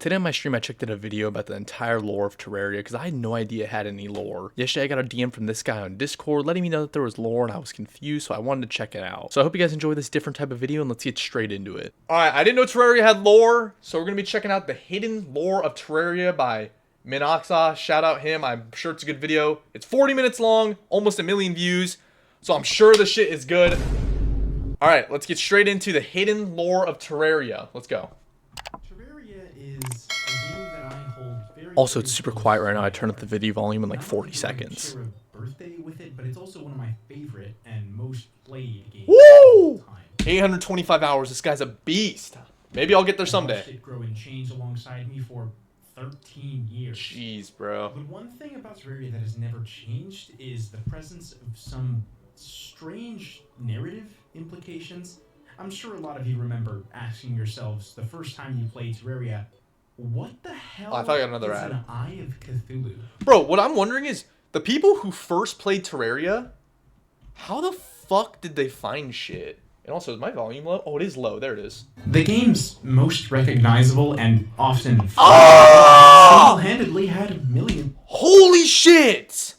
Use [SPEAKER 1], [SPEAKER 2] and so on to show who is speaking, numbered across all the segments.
[SPEAKER 1] Today on my stream, I checked out a video about the entire lore of Terraria because I had no idea it had any lore. Yesterday, I got a DM from this guy on Discord letting me know that there was lore and I was confused, so I wanted to check it out. So I hope you guys enjoy this different type of video and let's get straight into it. Alright, I didn't know Terraria had lore, so we're going to be checking out the hidden lore of Terraria by Minoxa. Shout out him, I'm sure it's a good video. It's 40 minutes long, almost 1 million views, so I'm sure the shit is good. Alright, let's get straight into the hidden lore of Terraria. Let's go. Also, it's super quiet right now. I turned up the video volume in like 40 seconds.
[SPEAKER 2] Birthday with it, but it's also one of my favorite and most played games.
[SPEAKER 1] Woo! 825 hours. This guy's a beast. Maybe I'll get there someday.
[SPEAKER 2] It grow and change alongside me for 13 years.
[SPEAKER 1] Jeez, bro.
[SPEAKER 2] But one thing about Terraria that has never changed is the presence of some strange narrative implications. I'm sure a lot of you remember asking yourselves the first time you played Terraria, what the hell
[SPEAKER 1] I thought I got another
[SPEAKER 2] is
[SPEAKER 1] ad.
[SPEAKER 2] an Eye of Cthulhu?
[SPEAKER 1] Bro, what I'm wondering is, the people who first played Terraria, how the fuck did they find shit? And also, is my volume low? Oh, it is low. There it is.
[SPEAKER 2] The game's most recognizable and often single-handedly had 1 million.
[SPEAKER 1] Holy shit!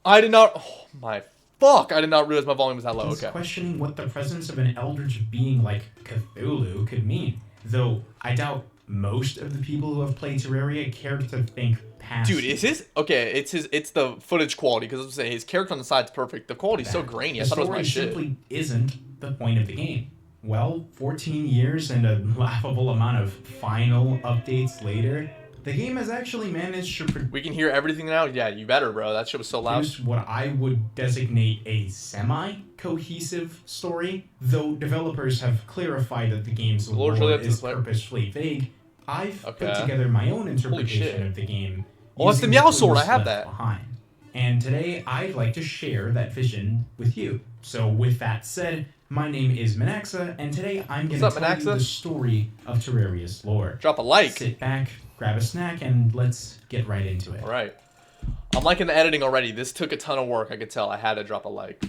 [SPEAKER 1] I did not... Oh, my fuck. I did not realize my volume was that low. Okay.
[SPEAKER 2] Questioning what the presence of an eldritch being like Cthulhu could mean. Though, I doubt most of the people who have played Terraria care to think past.
[SPEAKER 1] Dude, is his... Okay, it's the footage quality, because I was saying, his character on the side's perfect. The quality's so grainy. I thought it was my shit.
[SPEAKER 2] The story simply isn't the point of the game. Well, 14 years and a laughable amount of final updates later, the game has actually managed to
[SPEAKER 1] We can hear everything now? Yeah, you better, bro. That shit was so loud.
[SPEAKER 2] produce what I would designate a semi-cohesive story. Though developers have clarified that the game's lore is purposefully vague, I've put together my own interpretation of the game.
[SPEAKER 1] Oh, it's the Meow Sword. I have that.
[SPEAKER 2] Behind. And today, I'd like to share that vision with you. So with that said, my name is Minoxa, and today I'm going to tell you the story of Terraria's lore.
[SPEAKER 1] Drop a like.
[SPEAKER 2] Sit back, grab a snack, and let's get right into it.
[SPEAKER 1] All right. I'm liking the editing already. This took a ton of work. I could tell. I had to drop a like.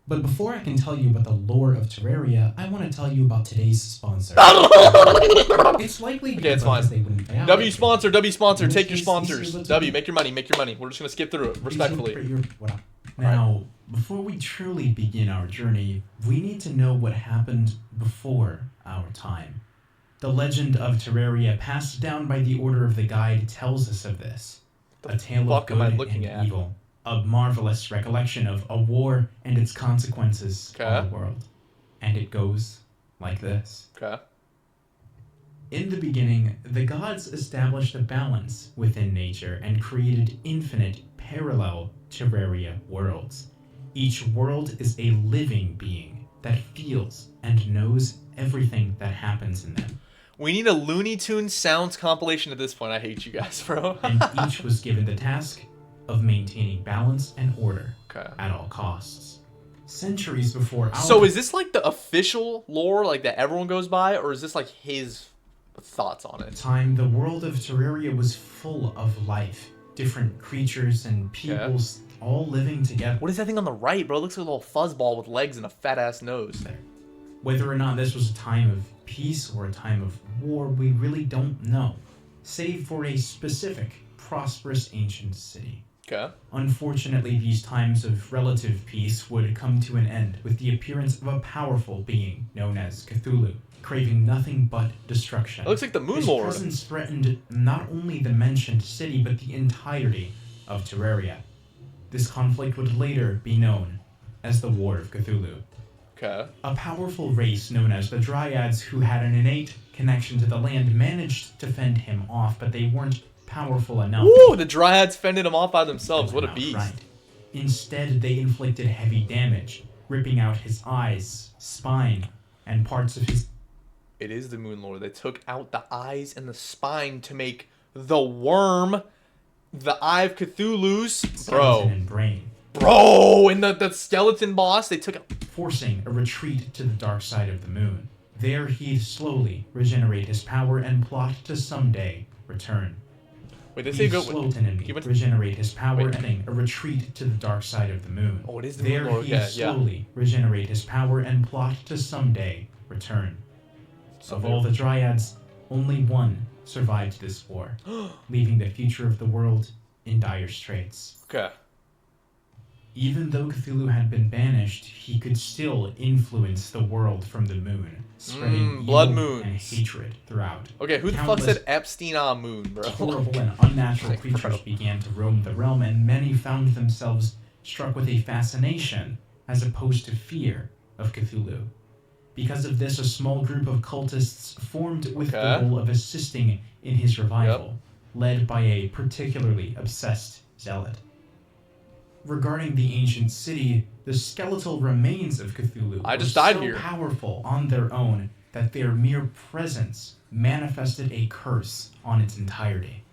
[SPEAKER 2] But before I can tell you about the lore of Terraria, I want to tell you about today's sponsor. It's likely because they wouldn't pay out.
[SPEAKER 1] W sponsor, take your sponsors. W, make your money. We're just going to skip through it, respectfully.
[SPEAKER 2] Now, before we truly begin our journey, we need to know what happened before our time. The legend of Terraria, passed down by the order of the guide, tells us of this. A tale of good and evil. A marvelous recollection of a war and its consequences on the world. And it goes like this. In the beginning, the gods established a balance within nature and created infinite, parallel Terraria worlds. Each world is a living being that feels and knows everything that happens in them.
[SPEAKER 1] We need a Looney Tunes sounds compilation at this point. I hate you guys, bro.
[SPEAKER 2] And each was given the task of maintaining balance and order at all costs. Centuries before our...
[SPEAKER 1] So is this like the official lore, like that everyone goes by, or is this like his thoughts on it?
[SPEAKER 2] The world of Terraria was full of life. Different creatures and peoples all living together.
[SPEAKER 1] What is that thing on the right, bro? It looks like a little fuzzball with legs and a fat-ass nose.
[SPEAKER 2] Whether or not this was a time of peace or a time of war, we really don't know, save for a specific, prosperous ancient city. Unfortunately, these times of relative peace would come to an end with the appearance of a powerful being known as Cthulhu, craving nothing but destruction.
[SPEAKER 1] It looks like the Moon Lord.
[SPEAKER 2] His presence threatened not only the mentioned city, but the entirety of Terraria. This conflict would later be known as the War of Cthulhu. A powerful race known as the dryads, who had an innate connection to the land, managed to fend him off, but they weren't powerful enough.
[SPEAKER 1] Ooh, the dryads fended him off by themselves. What a beast.
[SPEAKER 2] Right. Instead, they inflicted heavy damage, ripping out his eyes, spine, and parts of his...
[SPEAKER 1] It is the Moon Lord. They took out the eyes and the spine to make the worm, the Eye of Cthulhu's...
[SPEAKER 2] skeleton and brain.
[SPEAKER 1] Bro, and the skeleton boss, they took out...
[SPEAKER 2] Forcing a retreat to the dark side of the moon. There he'd slowly regenerate his power and plot to someday return.
[SPEAKER 1] Wait, they say go...
[SPEAKER 2] regenerate his power and a retreat to the dark side of the moon.
[SPEAKER 1] Oh, it is the Moon Lord.
[SPEAKER 2] There he'd slowly regenerate his power and plot to someday return.
[SPEAKER 1] So
[SPEAKER 2] Of all the dryads, only one survived this war, leaving the future of the world in dire straits.
[SPEAKER 1] Okay.
[SPEAKER 2] Even though Cthulhu had been banished, he could still influence the world from the moon, spreading
[SPEAKER 1] blood
[SPEAKER 2] evil
[SPEAKER 1] moons.
[SPEAKER 2] and hatred throughout.
[SPEAKER 1] Okay, who the fuck
[SPEAKER 2] Countless
[SPEAKER 1] said Epstein on moon, bro?
[SPEAKER 2] horrible and unnatural
[SPEAKER 1] Like,
[SPEAKER 2] creatures
[SPEAKER 1] bro.
[SPEAKER 2] began to roam the realm, and many found themselves struck with a fascination, as opposed to fear, of Cthulhu. Because of this, a small group of cultists formed with the goal of assisting in his revival, led by a particularly obsessed zealot. Regarding the ancient city, the skeletal remains of Cthulhu
[SPEAKER 1] I just
[SPEAKER 2] were
[SPEAKER 1] died
[SPEAKER 2] so
[SPEAKER 1] here.
[SPEAKER 2] powerful on their own that their mere presence manifested a curse on its entirety.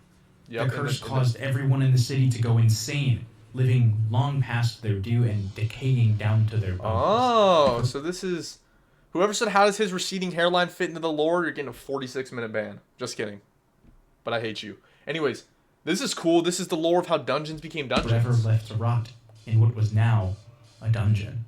[SPEAKER 1] Yep,
[SPEAKER 2] The curse caused everyone in the city to go insane, living long past their due and decaying down to their bones.
[SPEAKER 1] Oh, so this is... Whoever said, how does his receding hairline fit into the lore? You're getting a 46-minute ban. Just kidding. But I hate you. Anyways, this is cool. This is the lore of how dungeons became
[SPEAKER 2] Forever
[SPEAKER 1] dungeons.
[SPEAKER 2] left to rot in what was now a dungeon.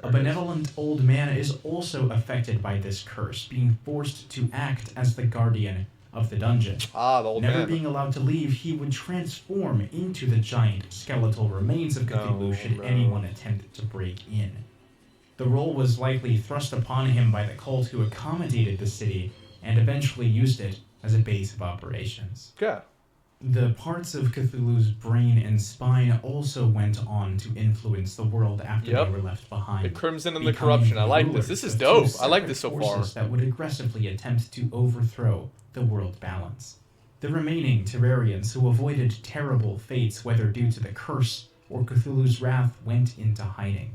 [SPEAKER 2] A benevolent old man is also affected by this curse, being forced to act as the guardian of the dungeon.
[SPEAKER 1] Ah, the old
[SPEAKER 2] Never
[SPEAKER 1] man.
[SPEAKER 2] being allowed to leave, he would transform into the giant skeletal remains of Cthulhu should anyone attempt to break in. The role was likely thrust upon him by the cult who accommodated the city and eventually used it as a base of operations.
[SPEAKER 1] Okay.
[SPEAKER 2] The parts of Cthulhu's brain and spine also went on to influence the world after they were left behind.
[SPEAKER 1] The crimson and the
[SPEAKER 2] becoming
[SPEAKER 1] corruption. I like
[SPEAKER 2] rulers
[SPEAKER 1] this. This is
[SPEAKER 2] of two
[SPEAKER 1] dope. I like
[SPEAKER 2] separate
[SPEAKER 1] this so far.
[SPEAKER 2] forces that would aggressively attempt to overthrow the world balance. The remaining Terrarians who avoided terrible fates, whether due to the curse or Cthulhu's wrath, went into hiding.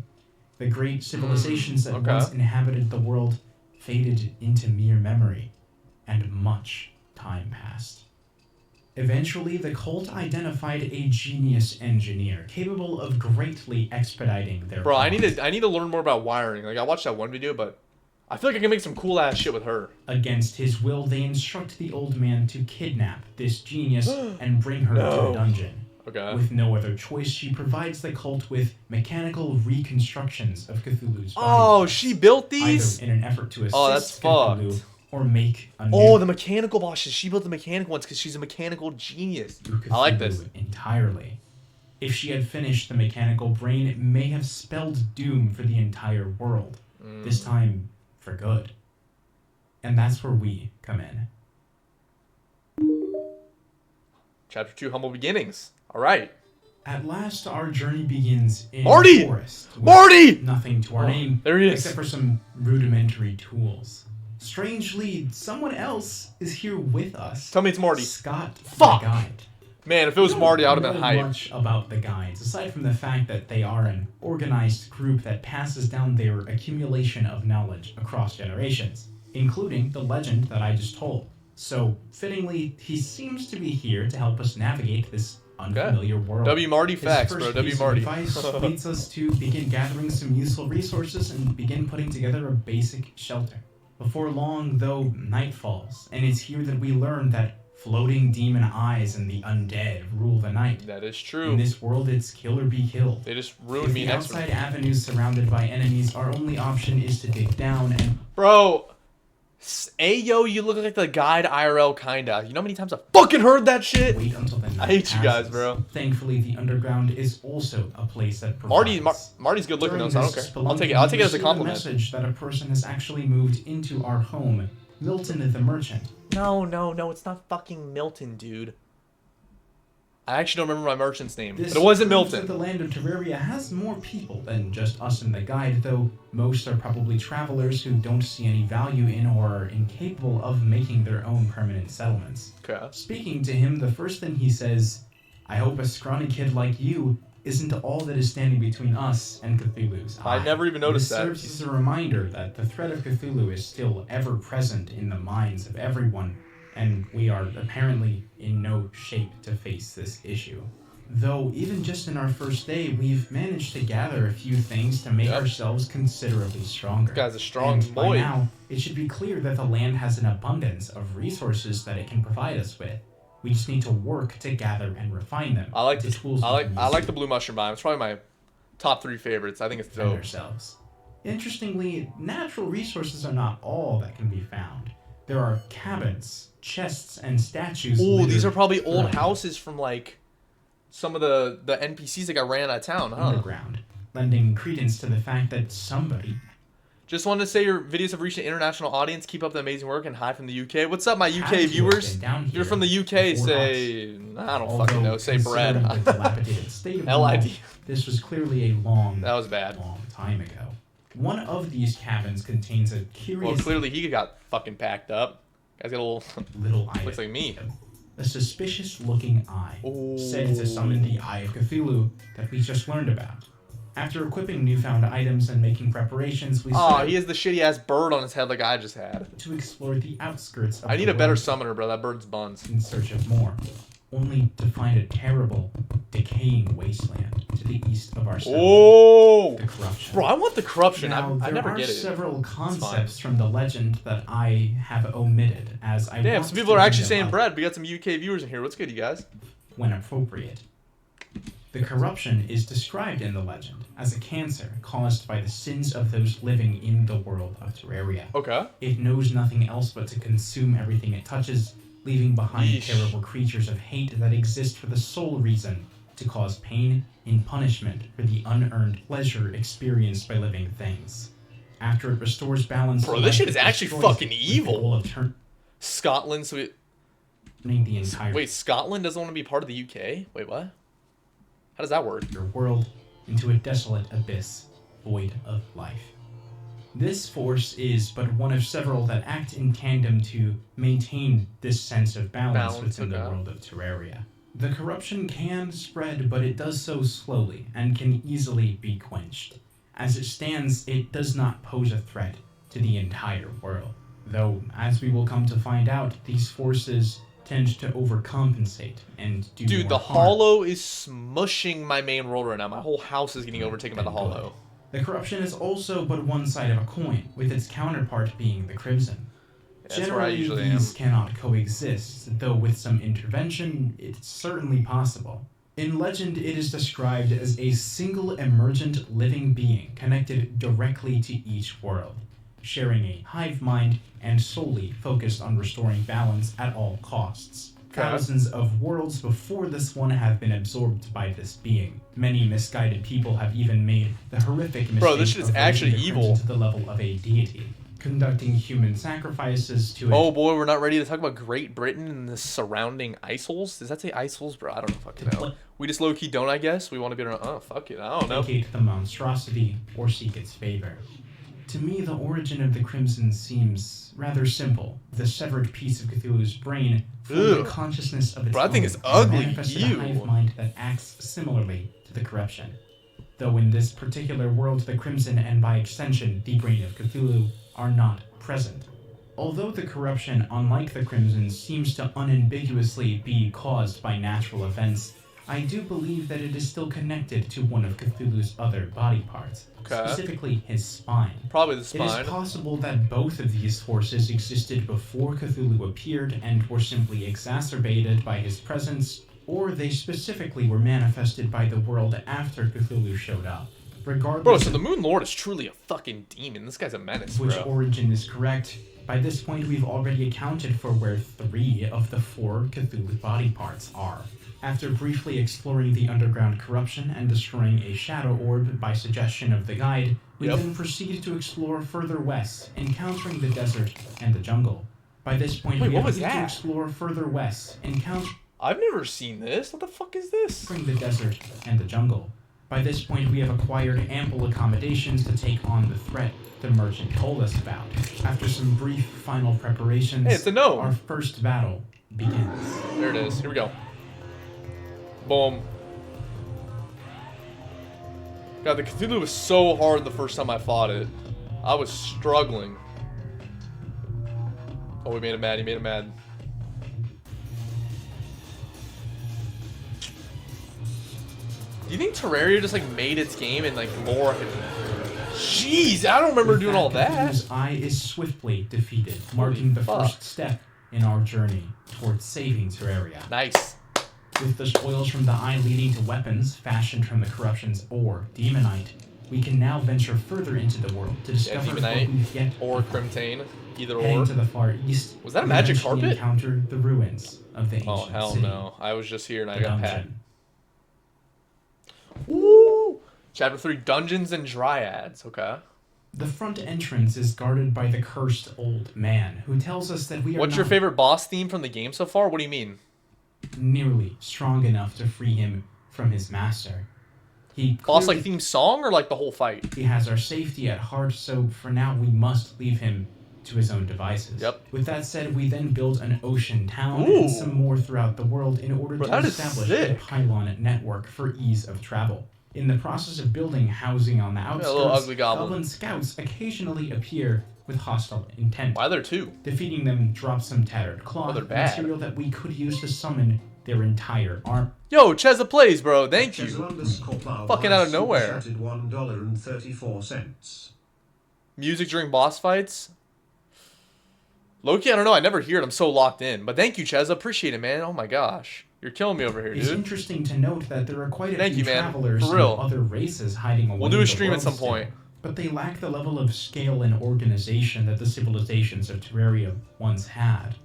[SPEAKER 2] The great civilizations that once inhabited the world faded into mere memory, and much time passed. Eventually, the cult identified a genius engineer capable of greatly expediting their
[SPEAKER 1] Bro, I
[SPEAKER 2] plans.
[SPEAKER 1] need to learn more about wiring. Like, I watched that one video, but I feel like I can make some cool ass shit with her.
[SPEAKER 2] Against his will, they instruct the old man to kidnap this genius and bring her to the dungeon.
[SPEAKER 1] Okay.
[SPEAKER 2] With no other choice, she provides the cult with mechanical reconstructions of Cthulhu's body.
[SPEAKER 1] Oh, she built these?
[SPEAKER 2] Either in an effort to assist
[SPEAKER 1] that's
[SPEAKER 2] Cthulhu
[SPEAKER 1] fucked.
[SPEAKER 2] or make a new
[SPEAKER 1] Oh, the mechanical bosses. She built the mechanical ones because she's a mechanical genius. I like this.
[SPEAKER 2] Cthulhu entirely. If she had finished the mechanical brain, it may have spelled doom for the entire world. This time, for good. And that's where we come in.
[SPEAKER 1] Chapter 2, Humble Beginnings. All right.
[SPEAKER 2] At last, our journey begins in
[SPEAKER 1] Marty!
[SPEAKER 2] the forest. with
[SPEAKER 1] Marty!
[SPEAKER 2] Nothing to our name,
[SPEAKER 1] there he is.
[SPEAKER 2] except for some rudimentary tools. Strangely, someone else is here with us.
[SPEAKER 1] Tell me it's Marty.
[SPEAKER 2] Scott,
[SPEAKER 1] Fuck!
[SPEAKER 2] the guide.
[SPEAKER 1] Man, if it was Marty, I would have been
[SPEAKER 2] Don't know
[SPEAKER 1] hyped.
[SPEAKER 2] much about the guides, aside from the fact that they are an organized group that passes down their accumulation of knowledge across generations, including the legend that I just told. So, fittingly, he seems to be here to help us navigate this unfamiliar world.
[SPEAKER 1] W. Marty
[SPEAKER 2] His
[SPEAKER 1] facts,
[SPEAKER 2] first
[SPEAKER 1] bro. W.
[SPEAKER 2] piece of
[SPEAKER 1] Marty.
[SPEAKER 2] advice leads us to begin gathering some useful resources and begin putting together a basic shelter. Before long, though, night falls, and it's here that we learn that floating demon eyes and the undead rule the night.
[SPEAKER 1] That is
[SPEAKER 2] In
[SPEAKER 1] true.
[SPEAKER 2] this world, it's kill or be killed.
[SPEAKER 1] They just
[SPEAKER 2] With
[SPEAKER 1] ruined me
[SPEAKER 2] the
[SPEAKER 1] next
[SPEAKER 2] outside
[SPEAKER 1] week.
[SPEAKER 2] avenues surrounded by enemies, our only option is to dig down and
[SPEAKER 1] Bro. Ayo, you look like the guide IRL, kinda. You know how many times I fucking heard that shit?
[SPEAKER 2] wait until the night
[SPEAKER 1] I hate you guys,
[SPEAKER 2] passes.
[SPEAKER 1] bro.
[SPEAKER 2] Thankfully, the underground is also a place that provides.
[SPEAKER 1] Marty's good looking though,
[SPEAKER 2] During
[SPEAKER 1] so I don't
[SPEAKER 2] this
[SPEAKER 1] care. I'll take it. I'll take it as a
[SPEAKER 2] spelunking, we
[SPEAKER 1] compliment.
[SPEAKER 2] receive message that a person has actually moved into our home. Milton the merchant.
[SPEAKER 1] No, it's not fucking Milton, dude. I actually don't remember my merchant's name, but it wasn't
[SPEAKER 2] proves
[SPEAKER 1] Milton.
[SPEAKER 2] that the land of Terraria has more people than just us and the guide, though most are probably travelers who don't see any value in or are incapable of making their own permanent settlements.
[SPEAKER 1] Okay.
[SPEAKER 2] Speaking to him, the first thing he says, "I hope a scrawny kid like you isn't all that is standing between us and Cthulhu's eye."
[SPEAKER 1] I never even noticed
[SPEAKER 2] This
[SPEAKER 1] that.
[SPEAKER 2] serves as a reminder that the threat of Cthulhu is still ever present in the minds of everyone, and we are apparently in no shape to face this issue. Though, even just in our first day, we've managed to gather a few things to make ourselves considerably stronger.
[SPEAKER 1] This guy's a strong
[SPEAKER 2] And by
[SPEAKER 1] boy.
[SPEAKER 2] now, it should be clear that the land has an abundance of resources that it can provide us with. We just need to work to gather and refine them.
[SPEAKER 1] I like
[SPEAKER 2] into
[SPEAKER 1] this.
[SPEAKER 2] tools
[SPEAKER 1] I
[SPEAKER 2] we can
[SPEAKER 1] like
[SPEAKER 2] use
[SPEAKER 1] the blue mushroom biome. It's probably my top 3 favorites. I think it's
[SPEAKER 2] to defend
[SPEAKER 1] dope.
[SPEAKER 2] ourselves. Interestingly, natural resources are not all that can be found. There are cabins, chests, and statues.
[SPEAKER 1] Oh, these are probably
[SPEAKER 2] littered
[SPEAKER 1] old
[SPEAKER 2] throughout
[SPEAKER 1] houses from like some of the NPCs that got ran out of town,
[SPEAKER 2] the
[SPEAKER 1] huh?
[SPEAKER 2] underground, lending credence to the fact that somebody.
[SPEAKER 1] Just wanted to say your videos have reached an international audience. Keep up the amazing work and hi from the UK. What's up, my
[SPEAKER 2] had
[SPEAKER 1] UK
[SPEAKER 2] to have
[SPEAKER 1] viewers?
[SPEAKER 2] been down
[SPEAKER 1] If you're
[SPEAKER 2] here
[SPEAKER 1] from the UK,
[SPEAKER 2] before
[SPEAKER 1] say I don't
[SPEAKER 2] Although,
[SPEAKER 1] fucking know. Say bread.
[SPEAKER 2] considering the dilapidated state of the
[SPEAKER 1] LID.
[SPEAKER 2] mall, this was clearly a long,
[SPEAKER 1] That was bad.
[SPEAKER 2] long time ago. One of these cabins contains a
[SPEAKER 1] Well,
[SPEAKER 2] curious
[SPEAKER 1] clearly he got fucking packed up. Guy's got a little.
[SPEAKER 2] little item.
[SPEAKER 1] Looks like me.
[SPEAKER 2] A suspicious-looking eye,
[SPEAKER 1] Oh.
[SPEAKER 2] said to summon the Eye of Cthulhu that we just learned about. After equipping newfound items and making preparations, we
[SPEAKER 1] Oh,
[SPEAKER 2] set
[SPEAKER 1] he has the shitty ass bird on his head like I just had.
[SPEAKER 2] out to explore the outskirts of
[SPEAKER 1] I need
[SPEAKER 2] the
[SPEAKER 1] a better
[SPEAKER 2] world
[SPEAKER 1] summoner, bro. That bird's buns.
[SPEAKER 2] in search of more, only to find a terrible, decaying wasteland to the east of our city.
[SPEAKER 1] Oh,
[SPEAKER 2] The corruption.
[SPEAKER 1] bro, I want the corruption.
[SPEAKER 2] Now,
[SPEAKER 1] I
[SPEAKER 2] there
[SPEAKER 1] never
[SPEAKER 2] are
[SPEAKER 1] get it.
[SPEAKER 2] several concepts from the legend that I have omitted as I
[SPEAKER 1] Damn,
[SPEAKER 2] want
[SPEAKER 1] some people
[SPEAKER 2] to
[SPEAKER 1] are
[SPEAKER 2] bring
[SPEAKER 1] actually
[SPEAKER 2] them
[SPEAKER 1] saying
[SPEAKER 2] up
[SPEAKER 1] bread. We got some UK viewers in here. What's good, you guys?
[SPEAKER 2] when appropriate. The corruption is described in the legend as a cancer caused by the sins of those living in the world of Terraria.
[SPEAKER 1] Okay.
[SPEAKER 2] It knows nothing else but to consume everything it touches, leaving behind
[SPEAKER 1] Yeesh.
[SPEAKER 2] terrible creatures of hate that exist for the sole reason to cause pain in punishment for the unearned pleasure experienced by living things. After it restores balance,
[SPEAKER 1] Bro,
[SPEAKER 2] to
[SPEAKER 1] this
[SPEAKER 2] life,
[SPEAKER 1] shit
[SPEAKER 2] it
[SPEAKER 1] is actually
[SPEAKER 2] destroys
[SPEAKER 1] fucking
[SPEAKER 2] it with
[SPEAKER 1] evil.
[SPEAKER 2] The goal of
[SPEAKER 1] Scotland, so
[SPEAKER 2] turning the entire
[SPEAKER 1] wait, Scotland doesn't want to be part of the UK? Wait, what? How does that work?
[SPEAKER 2] world into a desolate abyss, void of life. This force is but one of several that act in tandem to maintain this sense of balance within the
[SPEAKER 1] okay.
[SPEAKER 2] world of Terraria. The corruption can spread, but it does so slowly and can easily be quenched. As it stands, it does not pose a threat to the entire world. Though, as we will come to find out, these forces tend to overcompensate and do
[SPEAKER 1] Dude,
[SPEAKER 2] more
[SPEAKER 1] the
[SPEAKER 2] harm.
[SPEAKER 1] hollow is smushing my main world right now. My whole house is getting overtaken by the hollow.
[SPEAKER 2] The corruption is also but one side of a coin, with its counterpart being the crimson.
[SPEAKER 1] That's where I
[SPEAKER 2] Generally,
[SPEAKER 1] usually
[SPEAKER 2] these cannot coexist, though with some intervention, it's certainly possible. In legend, it is described as a single emergent living being connected directly to each world, sharing a hive mind and solely focused on restoring balance at all costs.
[SPEAKER 1] Okay.
[SPEAKER 2] Thousands of worlds before this one have been absorbed by this being. Many misguided people have even made the horrific mistake
[SPEAKER 1] Bro, this shit is
[SPEAKER 2] of
[SPEAKER 1] actually
[SPEAKER 2] raising the
[SPEAKER 1] evil.
[SPEAKER 2] crimson to the level of a deity, conducting human sacrifices to it.
[SPEAKER 1] Oh boy, we're not ready to talk about Great Britain and the surrounding iceholes? Does that say iceholes, bro? I don't fucking know. We just low-key don't, I guess? We want to be around... Oh, fuck it. I don't know.
[SPEAKER 2] Placate the monstrosity or seek its favor. To me, the origin of the Crimson seems rather simple. The severed piece of Cthulhu's brain formed
[SPEAKER 1] Ugh.
[SPEAKER 2] a consciousness of its
[SPEAKER 1] Bro, I think
[SPEAKER 2] own
[SPEAKER 1] it's
[SPEAKER 2] and
[SPEAKER 1] ugly.
[SPEAKER 2] manifested
[SPEAKER 1] Ew.
[SPEAKER 2] a hive mind that acts similarly to the corruption. Though in this particular world, the Crimson and by extension the brain of Cthulhu are not present. Although the corruption, unlike the Crimson, seems to unambiguously be caused by natural events, I do believe that it is still connected to one of Cthulhu's other body parts,
[SPEAKER 1] Okay.
[SPEAKER 2] specifically his spine.
[SPEAKER 1] Probably the
[SPEAKER 2] It
[SPEAKER 1] spine.
[SPEAKER 2] is possible that both of these forces existed before Cthulhu appeared and were simply exacerbated by his presence, or they specifically were manifested by the world after Cthulhu showed up. Regardless
[SPEAKER 1] Bro, so
[SPEAKER 2] of
[SPEAKER 1] the Moon Lord is truly a fucking demon. This guy's a menace,
[SPEAKER 2] which
[SPEAKER 1] bro.
[SPEAKER 2] origin is correct, by this point we've already accounted for where 3 of the 4 Cthulhu body parts are. After briefly exploring the underground corruption and destroying a shadow orb by suggestion of the guide, we
[SPEAKER 1] Yep.
[SPEAKER 2] then proceed to explore further west, encountering the desert and the jungle. By this point,
[SPEAKER 1] Wait,
[SPEAKER 2] we
[SPEAKER 1] what
[SPEAKER 2] have
[SPEAKER 1] was
[SPEAKER 2] to
[SPEAKER 1] that?
[SPEAKER 2] explore further west, encountering
[SPEAKER 1] I've never seen this. What the fuck is this?
[SPEAKER 2] the desert and the jungle. By this point, we have acquired ample accommodations to take on the threat the merchant told us about. After some brief final preparations,
[SPEAKER 1] Hey, it's a gnome.
[SPEAKER 2] our first battle begins.
[SPEAKER 1] There it is. Here we go. Boom. God, the Cthulhu was so hard the first time I fought it. I was struggling. Oh, we made him mad. He made him mad. Do you think Terraria just like made its game and like more? Jeez, I don't remember doing all that.
[SPEAKER 2] Cthulhu's eye is swiftly defeated, marking the
[SPEAKER 1] fuck.
[SPEAKER 2] first step in our journey towards saving Terraria.
[SPEAKER 1] Nice.
[SPEAKER 2] With the spoils from the eye leading to weapons fashioned from the corruption's ore, demonite, we can now venture further into the world to discover what
[SPEAKER 1] Demonite
[SPEAKER 2] we've yet
[SPEAKER 1] or
[SPEAKER 2] to find.
[SPEAKER 1] Crimtane, either
[SPEAKER 2] Heading
[SPEAKER 1] or.
[SPEAKER 2] to the far east,
[SPEAKER 1] Was that a
[SPEAKER 2] we
[SPEAKER 1] magic
[SPEAKER 2] eventually
[SPEAKER 1] carpet?
[SPEAKER 2] encounter the ruins of the ancient
[SPEAKER 1] Oh hell
[SPEAKER 2] city.
[SPEAKER 1] no! I was just here and I
[SPEAKER 2] The
[SPEAKER 1] got pat.
[SPEAKER 2] dungeon.
[SPEAKER 1] Woo! Chapter 3: Dungeons and Dryads. Okay.
[SPEAKER 2] The front entrance is guarded by the cursed old man, who tells us that we are
[SPEAKER 1] What's your
[SPEAKER 2] not
[SPEAKER 1] favorite boss theme from the game so far? What do you mean?
[SPEAKER 2] nearly strong enough to free him from his master.
[SPEAKER 1] Boss like theme song or like the whole fight?
[SPEAKER 2] He has our safety at heart, so for now we must leave him to his own devices.
[SPEAKER 1] Yep.
[SPEAKER 2] With that said, we then build an ocean town
[SPEAKER 1] Ooh.
[SPEAKER 2] and some more throughout the world in order
[SPEAKER 1] Bro,
[SPEAKER 2] to
[SPEAKER 1] that is
[SPEAKER 2] establish
[SPEAKER 1] sick.
[SPEAKER 2] a pylon network for ease of travel. In the process of building housing on the outskirts,
[SPEAKER 1] little ugly goblin.
[SPEAKER 2] scouts occasionally appear with hostile intent.
[SPEAKER 1] Why are there two?
[SPEAKER 2] Defeating them drops some tattered cloth,
[SPEAKER 1] they're bad.
[SPEAKER 2] material that we could use to summon their entire army.
[SPEAKER 1] Yo, Cheza plays, bro. Thank you.
[SPEAKER 3] Fucking
[SPEAKER 1] Fucking out of nowhere.
[SPEAKER 3] $1.34.
[SPEAKER 1] Music during boss fights. Loki, I don't know. I never hear it. I'm so locked in. But thank you, Cheza. Appreciate it, man. Oh my gosh. You're killing me over here,
[SPEAKER 2] It's
[SPEAKER 1] dude.
[SPEAKER 2] interesting to note that there are quite a
[SPEAKER 1] Thank
[SPEAKER 2] few
[SPEAKER 1] you, man.
[SPEAKER 2] travelers
[SPEAKER 1] For real.
[SPEAKER 2] and other races hiding away.
[SPEAKER 1] We'll do
[SPEAKER 2] in
[SPEAKER 1] a
[SPEAKER 2] the
[SPEAKER 1] stream at
[SPEAKER 2] world
[SPEAKER 1] some
[SPEAKER 2] still,
[SPEAKER 1] point.
[SPEAKER 2] but they lack the level of scale and organization that the civilizations of Terraria once had.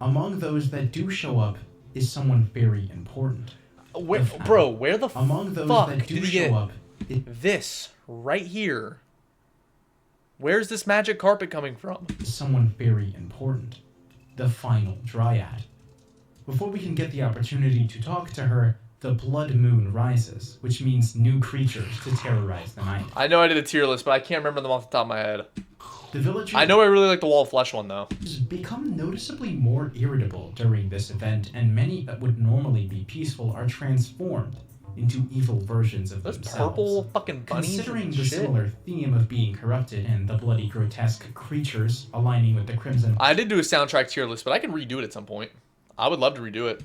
[SPEAKER 2] Among those that do show up is someone very important.
[SPEAKER 1] Where, bro, where the
[SPEAKER 2] Among those
[SPEAKER 1] fuck
[SPEAKER 2] that do
[SPEAKER 1] did he get
[SPEAKER 2] show up
[SPEAKER 1] this right here? Where's this magic carpet coming from?
[SPEAKER 2] is someone very important. The final dryad. Before we can get the opportunity to talk to her, the blood moon rises, which means new creatures to terrorize the night.
[SPEAKER 1] I know I did a tier list, but I can't remember them off the top of my head.
[SPEAKER 2] The villagers
[SPEAKER 1] I know I really like the Wall of Flesh one, though.
[SPEAKER 2] become noticeably more irritable during this event, and many that would normally be peaceful are transformed into evil versions of
[SPEAKER 1] Those
[SPEAKER 2] themselves.
[SPEAKER 1] purple fucking bunnies
[SPEAKER 2] Considering
[SPEAKER 1] and
[SPEAKER 2] the
[SPEAKER 1] shit.
[SPEAKER 2] similar theme of being corrupted and the bloody grotesque creatures aligning with the crimson,
[SPEAKER 1] I did do a soundtrack tier list, but I can redo it at some point. I would love to redo it.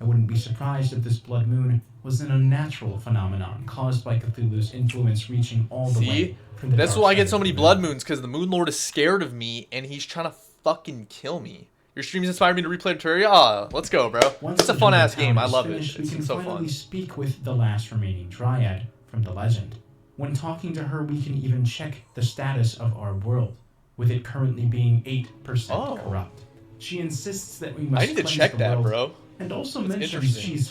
[SPEAKER 2] I wouldn't be surprised if this blood moon was an unnatural phenomenon caused by Cthulhu's influence reaching all the way
[SPEAKER 1] See?
[SPEAKER 2] from the
[SPEAKER 1] That's
[SPEAKER 2] dark
[SPEAKER 1] why I
[SPEAKER 2] side
[SPEAKER 1] get
[SPEAKER 2] of
[SPEAKER 1] so
[SPEAKER 2] the
[SPEAKER 1] many
[SPEAKER 2] moon.
[SPEAKER 1] blood moons, because the Moon Lord is scared of me, and he's trying to fucking kill me. Your streams inspired me to replay Terraria. Ah, let's go, bro.
[SPEAKER 2] Once
[SPEAKER 1] It's a
[SPEAKER 2] the
[SPEAKER 1] fun ass
[SPEAKER 2] jungle
[SPEAKER 1] game.
[SPEAKER 2] town
[SPEAKER 1] I
[SPEAKER 2] is
[SPEAKER 1] love
[SPEAKER 2] finished,
[SPEAKER 1] it.
[SPEAKER 2] We can
[SPEAKER 1] It's so
[SPEAKER 2] finally
[SPEAKER 1] fun.
[SPEAKER 2] speak with the last remaining dryad from the legend. When talking to her, we can even check the status of our world, with it currently being 8% corrupt. She insists that we must
[SPEAKER 1] I need to
[SPEAKER 2] cleanse
[SPEAKER 1] check
[SPEAKER 2] the
[SPEAKER 1] that,
[SPEAKER 2] world,
[SPEAKER 1] bro.
[SPEAKER 2] and also
[SPEAKER 1] That's
[SPEAKER 2] mentions
[SPEAKER 1] interesting.
[SPEAKER 2] she's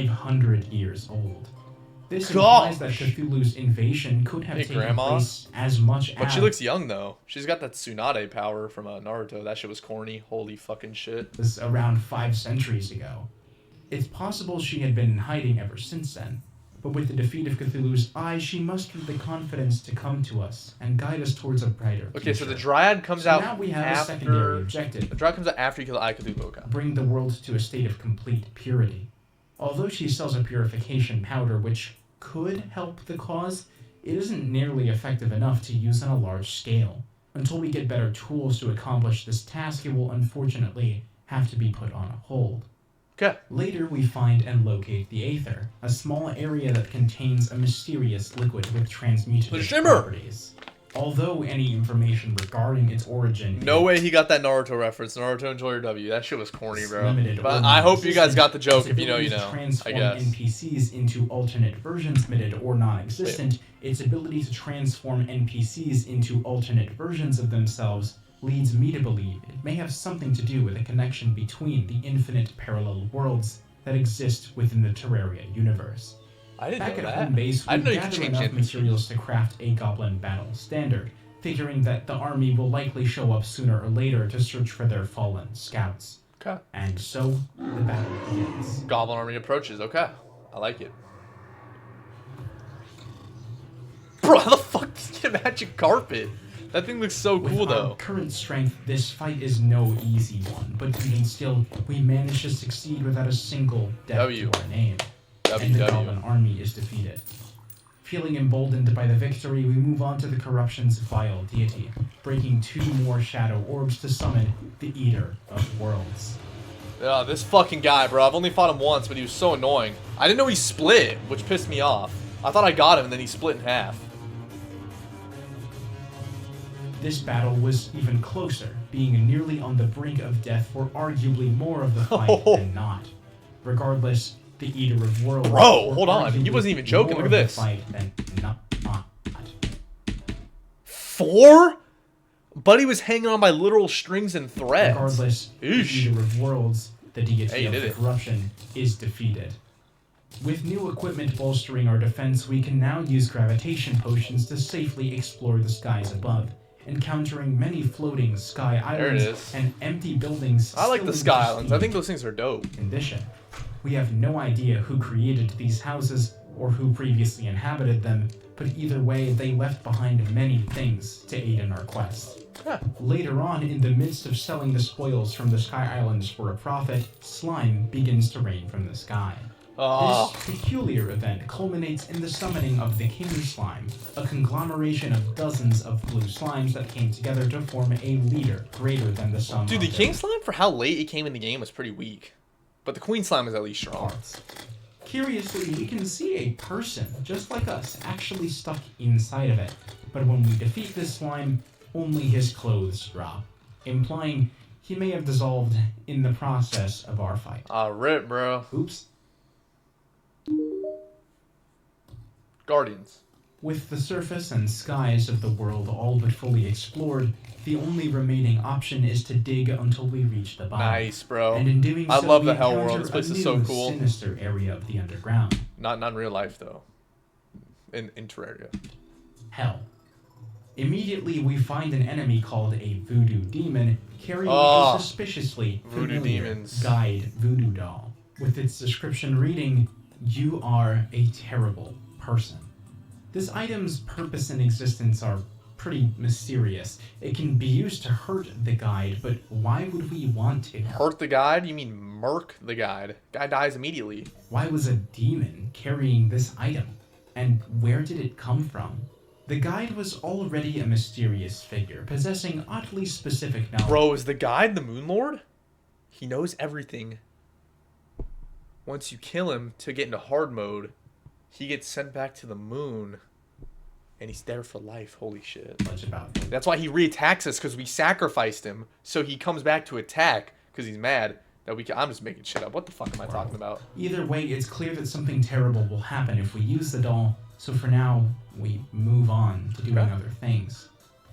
[SPEAKER 2] 500 years old. This
[SPEAKER 1] Gosh.
[SPEAKER 2] implies that Cthulhu's invasion could have
[SPEAKER 1] Hey,
[SPEAKER 2] taken
[SPEAKER 1] Grandma.
[SPEAKER 2] place as much
[SPEAKER 1] But
[SPEAKER 2] as
[SPEAKER 1] she looks young, though. She's got that Tsunade power from Naruto. That shit was corny. Holy fucking shit.
[SPEAKER 2] was around 5 centuries ago. It's possible she had been in hiding ever since then, but with the defeat of Cthulhu's eye, she mustered the confidence to come to us and guide us towards a brighter
[SPEAKER 1] Okay,
[SPEAKER 2] future.
[SPEAKER 1] so the Dryad comes
[SPEAKER 2] So
[SPEAKER 1] out
[SPEAKER 2] now we have a secondary
[SPEAKER 1] after...
[SPEAKER 2] objective.
[SPEAKER 1] The Dryad comes out after you kill the Eye Cthulhu. Okay.
[SPEAKER 2] Bring the world to a state of complete purity. Although she sells a purification powder which could help the cause, it isn't nearly effective enough to use on a large scale. Until we get better tools to accomplish this task, it will unfortunately have to be put on hold.
[SPEAKER 1] Okay.
[SPEAKER 2] Later, we find and locate the Aether, a small area that contains a mysterious liquid with transmutative
[SPEAKER 1] The Shimmer!
[SPEAKER 2] properties. Although any information regarding its origin
[SPEAKER 1] No way he got that Naruto reference. Naruto, enjoy your W. That shit was corny, bro.
[SPEAKER 2] limited
[SPEAKER 1] But
[SPEAKER 2] or
[SPEAKER 1] I hope you guys
[SPEAKER 2] non-existent,
[SPEAKER 1] got the joke.
[SPEAKER 2] its
[SPEAKER 1] If you know,
[SPEAKER 2] ability
[SPEAKER 1] you
[SPEAKER 2] to
[SPEAKER 1] know. I
[SPEAKER 2] transform
[SPEAKER 1] guess.
[SPEAKER 2] NPCs into alternate versions, limited or non-existent, its ability to transform NPCs into alternate versions of themselves leads me to believe it may have something to do with a connection between the infinite parallel worlds that exist within the Terraria universe.
[SPEAKER 1] I didn't
[SPEAKER 2] Back
[SPEAKER 1] know
[SPEAKER 2] at
[SPEAKER 1] that.
[SPEAKER 2] home base,
[SPEAKER 1] I
[SPEAKER 2] we
[SPEAKER 1] didn't know you could
[SPEAKER 2] gather
[SPEAKER 1] change
[SPEAKER 2] enough
[SPEAKER 1] NPCs.
[SPEAKER 2] materials to craft a goblin battle standard, figuring that the army will likely show up sooner or later to search for their fallen scouts.
[SPEAKER 1] Okay.
[SPEAKER 2] And so, the battle begins.
[SPEAKER 1] Goblin army approaches. Okay. I like it. Bro, how the fuck did you get a magic carpet? That thing looks so cool,
[SPEAKER 2] With our
[SPEAKER 1] though.
[SPEAKER 2] current strength, this fight is no easy one, but even still, we manage to succeed without a single death
[SPEAKER 1] W.
[SPEAKER 2] to our name. And the Goblin army is defeated. Feeling emboldened by the victory, we move on to the corruption's vile deity, breaking 2 more shadow orbs to summon the Eater of Worlds.
[SPEAKER 1] This fucking guy, bro. I've only fought him once, but he was so annoying. I didn't know he split, which pissed me off. I thought I got him, and then he split in half.
[SPEAKER 2] This battle was even closer, being nearly on the brink of death for arguably more of the fight than not. Regardless, the Eater of Worlds...
[SPEAKER 1] Bro,
[SPEAKER 2] were
[SPEAKER 1] hold on. He
[SPEAKER 2] arguably
[SPEAKER 1] wasn't even joking.
[SPEAKER 2] more
[SPEAKER 1] Look at
[SPEAKER 2] of the
[SPEAKER 1] this.
[SPEAKER 2] fight than not.
[SPEAKER 1] 4? Buddy was hanging on by literal strings and threads.
[SPEAKER 2] Regardless, the
[SPEAKER 1] Eesh.
[SPEAKER 2] Eater of Worlds, the deity
[SPEAKER 1] Hey, you
[SPEAKER 2] of
[SPEAKER 1] did
[SPEAKER 2] the
[SPEAKER 1] it.
[SPEAKER 2] corruption, is defeated. With new equipment bolstering our defense, we can now use gravitation potions to safely explore the skies above, encountering many floating sky
[SPEAKER 1] There it
[SPEAKER 2] islands
[SPEAKER 1] is.
[SPEAKER 2] and empty buildings.
[SPEAKER 1] I like
[SPEAKER 2] still
[SPEAKER 1] the
[SPEAKER 2] in
[SPEAKER 1] Sky Islands. I
[SPEAKER 2] pristine
[SPEAKER 1] think those things are dope.
[SPEAKER 2] condition. We have no idea who created these houses or who previously inhabited them, but either way, they left behind many things to aid in our quest.
[SPEAKER 1] Huh.
[SPEAKER 2] Later on, in the midst of selling the spoils from the Sky Islands for a profit, slime begins to rain from the sky.
[SPEAKER 1] Oh,
[SPEAKER 2] This peculiar event culminates in the summoning of the King Slime, a conglomeration of dozens of blue slimes that came together to form a leader greater than the sum
[SPEAKER 1] dude,
[SPEAKER 2] of
[SPEAKER 1] the
[SPEAKER 2] their
[SPEAKER 1] King Slime, for how late it came in the game, was pretty weak. But the Queen Slime is at least strong.
[SPEAKER 2] parts. Curiously, we can see a person, just like us, actually stuck inside of it. But when we defeat this slime, only his clothes drop, implying he may have dissolved in the process of our fight.
[SPEAKER 1] Ah, rip, bro.
[SPEAKER 2] Oops.
[SPEAKER 1] Guardians.
[SPEAKER 2] With the surface and skies of the world all but fully explored, the only remaining option is to dig until we reach the bottom.
[SPEAKER 1] Nice, bro.
[SPEAKER 2] And in doing
[SPEAKER 1] I
[SPEAKER 2] so,
[SPEAKER 1] love
[SPEAKER 2] we
[SPEAKER 1] the Hell
[SPEAKER 2] encounter
[SPEAKER 1] World. This place
[SPEAKER 2] a
[SPEAKER 1] is so
[SPEAKER 2] new,
[SPEAKER 1] cool.
[SPEAKER 2] sinister area of the underground.
[SPEAKER 1] Not in real life, though. In Terraria.
[SPEAKER 2] Hell. Immediately, we find an enemy called a voodoo demon carrying
[SPEAKER 1] Oh,
[SPEAKER 2] a suspiciously
[SPEAKER 1] voodoo
[SPEAKER 2] familiar
[SPEAKER 1] demons.
[SPEAKER 2] guide voodoo doll, with its description reading, "You are a terrible person." This item's purpose and existence are pretty mysterious. It can be used to hurt the guide, but why would we want to?
[SPEAKER 1] Hurt the guide? You mean murk the guide. Guy dies immediately.
[SPEAKER 2] Why was a demon carrying this item? And where did it come from? The guide was already a mysterious figure, possessing oddly specific knowledge.
[SPEAKER 1] Bro, is the guide the Moon Lord? He knows everything. Once you kill him to get into hard mode, he gets sent back to the moon. And he's there for life. Holy shit.
[SPEAKER 2] About
[SPEAKER 1] That's why he reattacks us, because we sacrificed him. So he comes back to attack, because he's mad that we can. I'm just making shit up. What the fuck am I talking about?
[SPEAKER 2] Either way, it's clear that something terrible will happen if we use the doll, so for now, we move on to doing other things.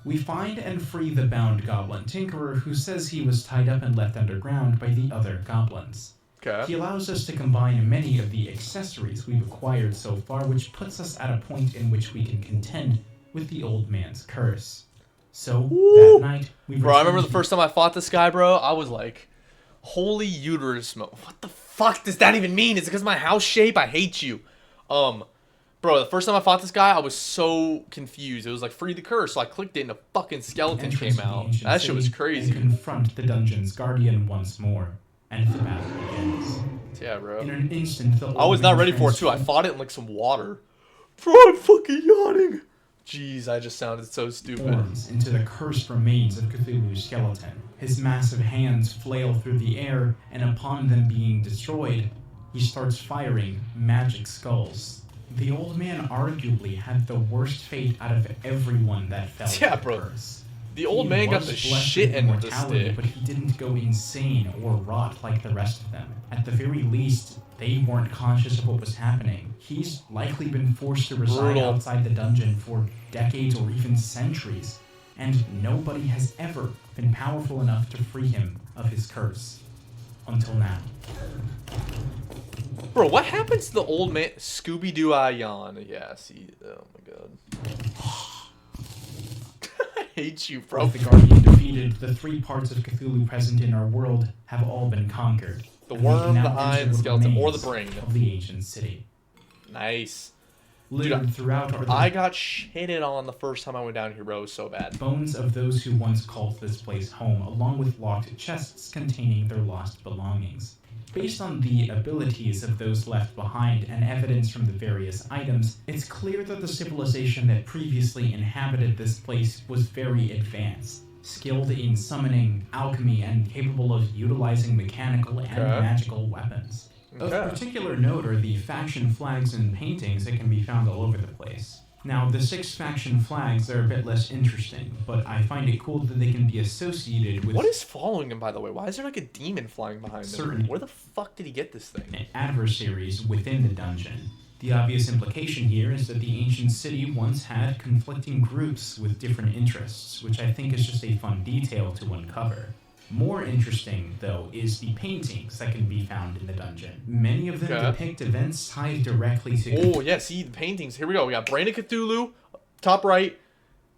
[SPEAKER 2] We find and free the bound goblin Tinkerer, who says he was tied up and left underground by the other goblins.
[SPEAKER 1] Okay.
[SPEAKER 2] He allows us to combine many of the accessories we've acquired so far, which puts us at a point in which we can contend with the old man's curse. So,
[SPEAKER 1] Woo!
[SPEAKER 2] that night, we
[SPEAKER 1] Bro, I remember
[SPEAKER 2] returned
[SPEAKER 1] the first time I fought this guy, bro. I was like, holy uterus smoke. What the fuck does that even mean? Is it because of my house shape? I hate you. Bro, the first time I fought this guy, I was so confused. It was like free the curse, so I clicked it and a fucking skeleton
[SPEAKER 2] entrance
[SPEAKER 1] came
[SPEAKER 2] of the
[SPEAKER 1] out.
[SPEAKER 2] ancient
[SPEAKER 1] That shit was
[SPEAKER 2] city
[SPEAKER 1] crazy.
[SPEAKER 2] And confront the dungeon's guardian once more, and the battle begins.
[SPEAKER 1] Yeah, bro.
[SPEAKER 2] In an instant, the
[SPEAKER 1] I was
[SPEAKER 2] old
[SPEAKER 1] not
[SPEAKER 2] man
[SPEAKER 1] ready for it too. I
[SPEAKER 2] transformed
[SPEAKER 1] fought it in like some water. Bro, I'm fucking yawning. Jeez, I just sounded so stupid.
[SPEAKER 2] into the cursed remains of Cthulhu's skeleton. His massive hands flail through the air, and upon them being destroyed, he starts firing magic skulls. The old man arguably had the worst fate out of everyone that fell
[SPEAKER 1] Yeah,
[SPEAKER 2] to the
[SPEAKER 1] bro.
[SPEAKER 2] curse.
[SPEAKER 1] The old
[SPEAKER 2] He
[SPEAKER 1] man got
[SPEAKER 2] was
[SPEAKER 1] the
[SPEAKER 2] blessed
[SPEAKER 1] shit
[SPEAKER 2] with
[SPEAKER 1] end of the
[SPEAKER 2] immortality,
[SPEAKER 1] stick.
[SPEAKER 2] but he didn't go insane or rot like the rest of them. At the very least, they weren't conscious of what was happening. He's likely been forced to reside
[SPEAKER 1] Brutal.
[SPEAKER 2] outside the dungeon for decades or even centuries, and nobody has ever been powerful enough to free him of his curse. Until now.
[SPEAKER 1] Bro, what happens to the old man? Scooby-Doo I yawn. Yeah, see. Oh my god. I hate you, bro.
[SPEAKER 2] With the Guardian defeated, the three parts of Cthulhu present in our world have all been conquered.
[SPEAKER 1] The
[SPEAKER 2] and we can
[SPEAKER 1] worm,
[SPEAKER 2] now
[SPEAKER 1] the eye,
[SPEAKER 2] enter
[SPEAKER 1] and the
[SPEAKER 2] what
[SPEAKER 1] skeleton, or the
[SPEAKER 2] remains
[SPEAKER 1] brain.
[SPEAKER 2] of the ancient city.
[SPEAKER 1] Nice.
[SPEAKER 2] Littered throughout are the
[SPEAKER 1] I got shitted on the first time I went down here, bro. It was so bad.
[SPEAKER 2] bones of those who once called this place home, along with locked chests containing their lost belongings. Based on the abilities of those left behind and evidence from the various items, it's clear that the civilization that previously inhabited this place was very advanced, skilled in summoning, alchemy, and capable of utilizing mechanical and magical weapons. Of particular note are the faction flags and paintings that can be found all over the place. Now, the 6 faction flags are a bit less interesting, but I find it cool that they can be associated with
[SPEAKER 1] What is following him, by the way? Why is there like a demon flying behind him?
[SPEAKER 2] Certain-
[SPEAKER 1] Where the fuck did he get this thing?
[SPEAKER 2] adversaries within the dungeon. The obvious implication here is that the ancient city once had conflicting groups with different interests, which I think is just a fun detail to uncover. More interesting, though, is the paintings that can be found in the dungeon. Many of them depict events tied directly to...
[SPEAKER 1] Oh, yeah, see, the paintings. Here we go. We got Brain of Cthulhu, top right.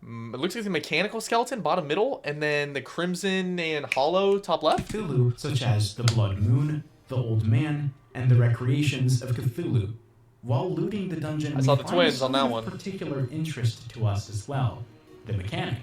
[SPEAKER 1] It looks like the mechanical skeleton, bottom middle, and then the Crimson and Hollow, top left.
[SPEAKER 2] Cthulhu, such as the Blood Moon, the Old Man, and the Recreations of Cthulhu. While looting the dungeon,
[SPEAKER 1] I saw the twins on that one.
[SPEAKER 2] Particular interest to us as well. The mechanic.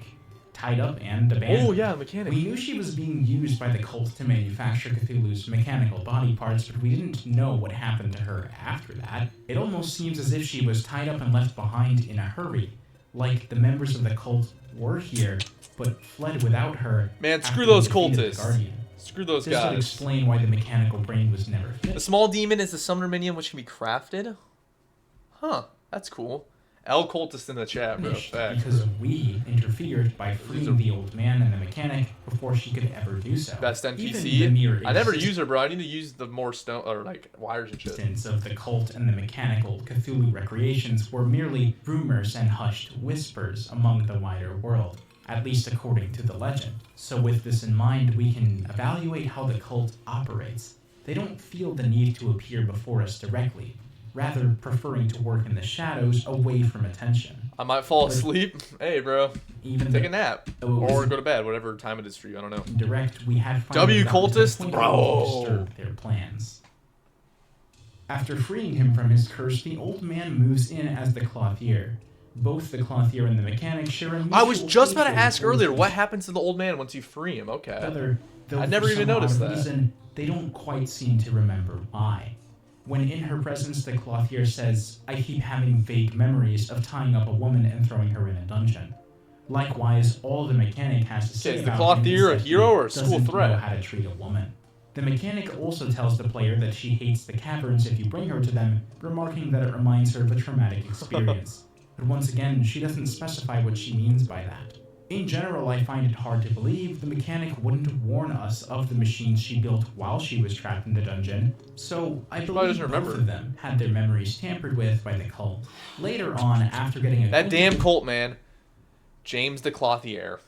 [SPEAKER 2] Tied up and abandoned.
[SPEAKER 1] Oh, yeah, the mechanic.
[SPEAKER 2] We knew she was being used by the cult to manufacture Cthulhu's mechanical body parts, but we didn't know what happened to her after that. It almost seems as if she was tied up and left behind in a hurry. Like the members of the cult were here, but fled without her.
[SPEAKER 1] Man, screw those cultists. Screw those guys.
[SPEAKER 2] This would explain why the mechanical brain was never fit.
[SPEAKER 1] The small demon is the summoner minion which can be crafted. Huh, that's cool. El cultist in the chat, bro.
[SPEAKER 2] Because we interfered by freeing the old man and the mechanic before she could ever do so.
[SPEAKER 1] Best NPC. I never use her, bro. I need to use the more stone or like wires and shit.
[SPEAKER 2] Of the cult and the mechanical Cthulhu recreations were merely rumors and hushed whispers among the wider world, at least according to the legend. So with this in mind, we can evaluate how the cult operates. They don't feel the need to appear before us directly, rather preferring to work in the shadows away from attention.
[SPEAKER 1] I might fall asleep. Hey, bro. Take a nap. Or go to bed, whatever time it is for you. I don't know.
[SPEAKER 2] Direct, we had
[SPEAKER 1] W cultist? Bro!
[SPEAKER 2] Their plans. After freeing him from his curse, the old man moves in as the clothier. Both the clothier and the mechanic share a
[SPEAKER 1] I was just about to ask earlier, what happens to the old man once you free him? Okay. I never even noticed that.
[SPEAKER 2] They don't quite seem to remember why. When in her presence, the clothier says, I keep having vague memories of tying up a woman and throwing her in a dungeon. Likewise, all the mechanic has to say
[SPEAKER 1] is
[SPEAKER 2] about
[SPEAKER 1] the clothier a hero or a school threat?
[SPEAKER 2] Know how to treat a woman. The mechanic also tells the player that she hates the caverns if you bring her to them, remarking that it reminds her of a traumatic experience. But once again, she doesn't specify what she means by that. In general, I find it hard to believe the mechanic wouldn't warn us of the machines she built while she was trapped in the dungeon, so I believe both of them had their memories tampered with by the cult. Later on, after getting
[SPEAKER 1] that damn cult, man. James the Clothier.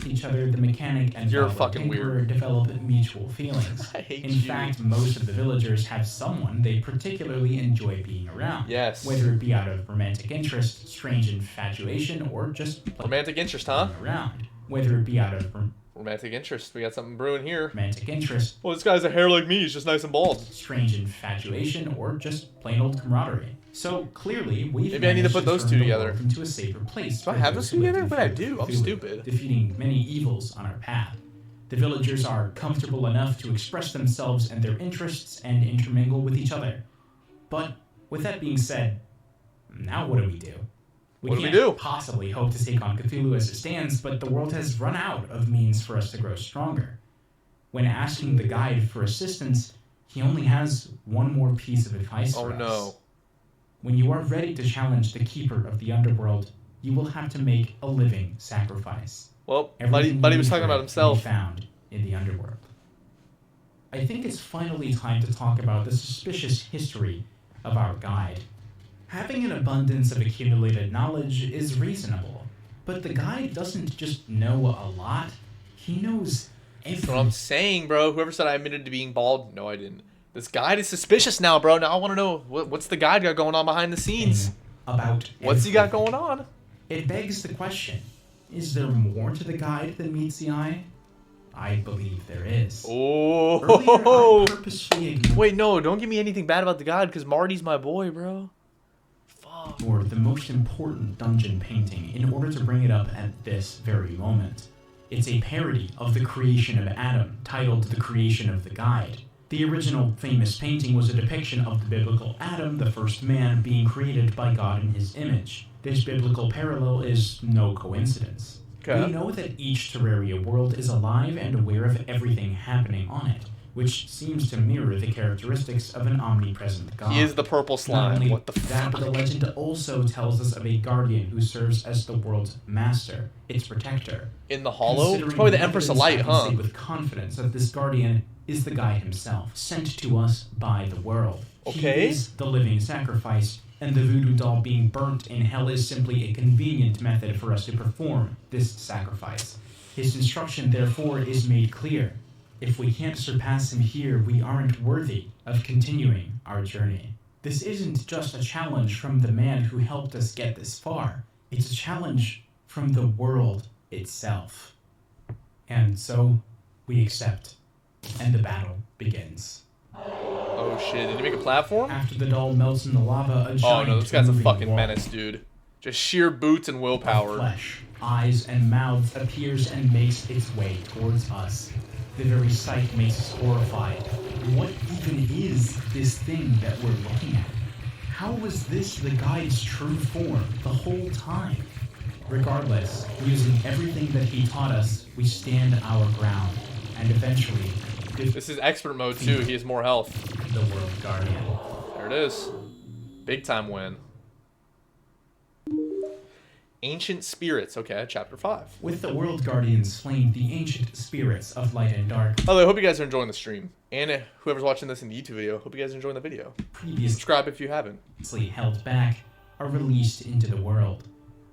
[SPEAKER 2] Each other, the mechanic and
[SPEAKER 1] you're fucking weird.
[SPEAKER 2] Develop mutual feelings.
[SPEAKER 1] I hate
[SPEAKER 2] In fact, most of the villagers have someone they particularly enjoy being around.
[SPEAKER 1] Yes.
[SPEAKER 2] Whether it be out of romantic interest, strange infatuation, or just
[SPEAKER 1] romantic interest, huh?
[SPEAKER 2] Around. Whether it be out of
[SPEAKER 1] romantic interest. We got something brewing here.
[SPEAKER 2] Romantic interest.
[SPEAKER 1] Well, this guy's a hair like me. He's just nice and bald.
[SPEAKER 2] Strange infatuation, or just plain old camaraderie. So clearly, we've
[SPEAKER 1] maybe I need to put those two together.
[SPEAKER 2] Into a safer place.
[SPEAKER 1] Do I have those two together? But I do. I'm stupid.
[SPEAKER 2] Defeating many evils on our path. The villagers are comfortable enough to express themselves and their interests and intermingle with each other. But with that being said, now what do we do? We can't possibly hope to take on Cthulhu as it stands, but the world has run out of means for us to grow stronger. When asking the guide for assistance, he only has one more piece of advice for us.
[SPEAKER 1] Oh no.
[SPEAKER 2] When you are ready to challenge the keeper of the underworld, you will have to make a living sacrifice.
[SPEAKER 1] Well, Buddy was talking about himself.
[SPEAKER 2] Found in the underworld. I think it's finally time to talk about the suspicious history of our guide. Having an abundance of accumulated knowledge is reasonable, but the guide doesn't just know a lot, he knows everything.
[SPEAKER 1] That's what I'm saying, bro. Whoever said I admitted to being bald, no, I didn't. This guide is suspicious now, bro. Now I want to know what's the guide got going on behind the scenes.
[SPEAKER 2] About
[SPEAKER 1] what's he got going on?
[SPEAKER 2] It begs the question, is there more to the guide than meets the eye? I believe there is.
[SPEAKER 1] Oh.
[SPEAKER 2] Purposefully
[SPEAKER 1] wait, no, don't give me anything bad about the guide because Marty's my boy, bro. Fuck.
[SPEAKER 2] Or the most important dungeon painting in order to bring it up at this very moment. It's a parody of the creation of Adam, titled The Creation of the Guide. The original famous painting was a depiction of the biblical Adam, the first man, being created by God in his image. This biblical parallel is no coincidence. Okay. We know that each Terraria world is alive and aware of everything happening on it, which seems to mirror the characteristics of an omnipresent God.
[SPEAKER 1] He is the purple slime. What the fuck?
[SPEAKER 2] The legend also tells us of a guardian who serves as the world's master, its protector.
[SPEAKER 1] In the Hollow? It's probably the Empress of Light, huh?
[SPEAKER 2] I can say with confidence that this guardian is the guide himself, sent to us by the world.
[SPEAKER 1] Okay.
[SPEAKER 2] He is the living sacrifice and the voodoo doll being burnt in hell is simply a convenient method for us to perform this sacrifice. His instruction, therefore, is made clear. If we can't surpass him here, we aren't worthy of continuing our journey. This isn't just a challenge from the man who helped us get this far. It's a challenge from the world itself. And so, we accept, and the battle begins.
[SPEAKER 1] Oh shit, did he make a platform?
[SPEAKER 2] After the doll melts in the lava, a
[SPEAKER 1] Oh
[SPEAKER 2] giant
[SPEAKER 1] no, this guy's a
[SPEAKER 2] moving
[SPEAKER 1] fucking
[SPEAKER 2] wall
[SPEAKER 1] menace, dude. Just sheer boots and
[SPEAKER 2] of
[SPEAKER 1] willpower.
[SPEAKER 2] flesh, eyes, and mouths appears and makes its way towards us. The very sight makes us horrified. What even is this thing that we're looking at? How was this the guide's true form the whole time? Regardless, using everything that he taught us, we stand our ground, and eventually,
[SPEAKER 1] This is expert mode too, he has more health.
[SPEAKER 2] the World Guardian.
[SPEAKER 1] There it is. Big time win. Ancient Spirits, okay, chapter 5.
[SPEAKER 2] With the World Guardian slain, the ancient spirits of light and dark
[SPEAKER 1] By the way, I hope you guys are enjoying the stream. And whoever's watching this in the YouTube video, hope you guys are enjoying the video.
[SPEAKER 2] previously
[SPEAKER 1] Subscribe if you haven't.
[SPEAKER 2] held back are released into the world.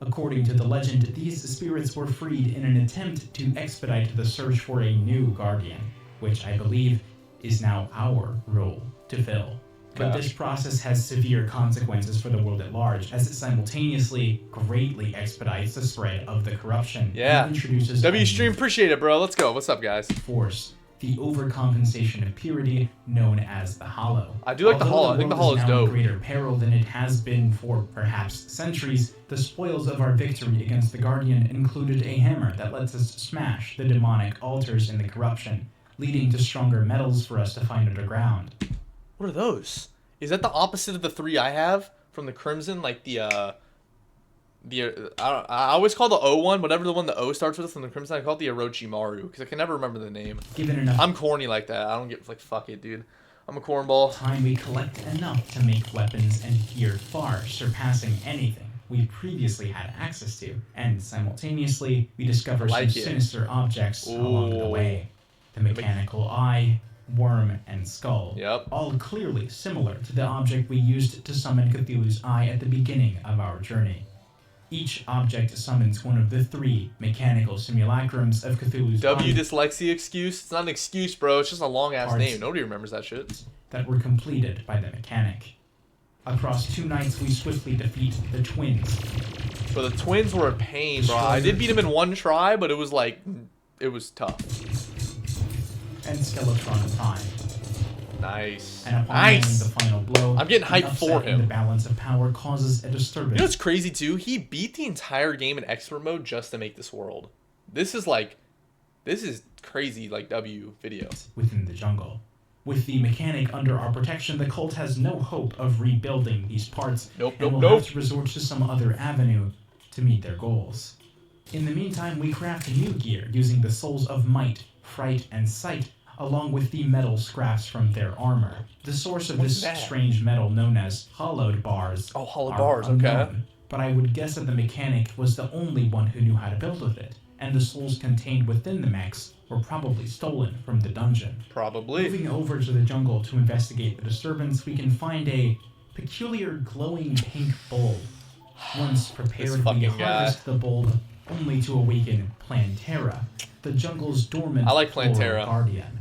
[SPEAKER 2] According to the legend, these spirits were freed in an attempt to expedite the search for a new guardian, which I believe is now our role to fill. But
[SPEAKER 1] Gosh.
[SPEAKER 2] this process has severe consequences for the world at large, as it simultaneously greatly expedites the spread of the corruption
[SPEAKER 1] Yeah.
[SPEAKER 2] and introduces
[SPEAKER 1] W
[SPEAKER 2] a
[SPEAKER 1] stream, appreciate it, bro. Let's go. What's up, guys?
[SPEAKER 2] force, the overcompensation of purity known as the Hollow.
[SPEAKER 1] I do like the
[SPEAKER 2] Although
[SPEAKER 1] Hollow. I think the
[SPEAKER 2] world
[SPEAKER 1] Hollow is
[SPEAKER 2] now in
[SPEAKER 1] dope.
[SPEAKER 2] greater peril than it has been for perhaps centuries, the spoils of our victory against the Guardian included a hammer that lets us smash the demonic altars in the corruption, leading to stronger metals for us to find underground.
[SPEAKER 1] What are those? Is that the opposite of the 3 I have from the Crimson? Like I always call the O one, whatever the one the O starts with from the Crimson, I call it the Orochimaru because I can never remember the name.
[SPEAKER 2] Given enough
[SPEAKER 1] I'm corny like that. I don't get like fuck it, dude. I'm a cornball.
[SPEAKER 2] time, we collect enough to make weapons and gear far surpassing anything we previously had access to, and simultaneously we discover
[SPEAKER 1] I like
[SPEAKER 2] some
[SPEAKER 1] it.
[SPEAKER 2] sinister objects along the
[SPEAKER 1] Ooh.
[SPEAKER 2] way. The mechanical eye, worm, and skull,
[SPEAKER 1] Yep.
[SPEAKER 2] all clearly similar to the object we used to summon Cthulhu's eye at the beginning of our journey. Each object summons one of the 3 mechanical simulacrums of Cthulhu's
[SPEAKER 1] W
[SPEAKER 2] body
[SPEAKER 1] dyslexia excuse? It's not an excuse, bro. It's just a long ass
[SPEAKER 2] Parts.
[SPEAKER 1] name. Nobody remembers that shit.
[SPEAKER 2] that were completed by the mechanic. Across 2 nights, we swiftly defeat the twins,
[SPEAKER 1] But the twins were a pain, bro. I did beat them in 1 try, but it was like it was tough.
[SPEAKER 2] and Skeletron Prime.
[SPEAKER 1] Nice.
[SPEAKER 2] And upon
[SPEAKER 1] Nice.
[SPEAKER 2] landing the final blow,
[SPEAKER 1] I'm getting
[SPEAKER 2] the
[SPEAKER 1] hyped for
[SPEAKER 2] upset in
[SPEAKER 1] him.
[SPEAKER 2] The balance of power causes a disturbance.
[SPEAKER 1] You know what's crazy too? He beat the entire game in expert mode just to make this world. This is crazy, like W video.
[SPEAKER 2] Within the jungle. With the mechanic under our protection, the cult has no hope of rebuilding these parts,
[SPEAKER 1] Nope,
[SPEAKER 2] and
[SPEAKER 1] nope,
[SPEAKER 2] will
[SPEAKER 1] nope.
[SPEAKER 2] have to resort to some other avenue to meet their goals. In the meantime, we craft new gear using the souls of might, fright, and sight, along with the metal scraps from their armor. The source of
[SPEAKER 1] What's
[SPEAKER 2] this
[SPEAKER 1] that?
[SPEAKER 2] strange metal, known as hollowed bars,
[SPEAKER 1] Oh, hollowed
[SPEAKER 2] are
[SPEAKER 1] bars, okay.
[SPEAKER 2] unknown, but I would guess that the mechanic was the only one who knew how to build with it, and the souls contained within the mechs were probably stolen from the dungeon.
[SPEAKER 1] Probably.
[SPEAKER 2] Moving over to the jungle to investigate the disturbance, we can find a peculiar glowing pink bulb. Once prepared, we
[SPEAKER 1] fucking guy.
[SPEAKER 2] harvest the bulb, only to awaken Plantera, the jungle's dormant
[SPEAKER 1] I like
[SPEAKER 2] floral
[SPEAKER 1] Plantera.
[SPEAKER 2] guardian.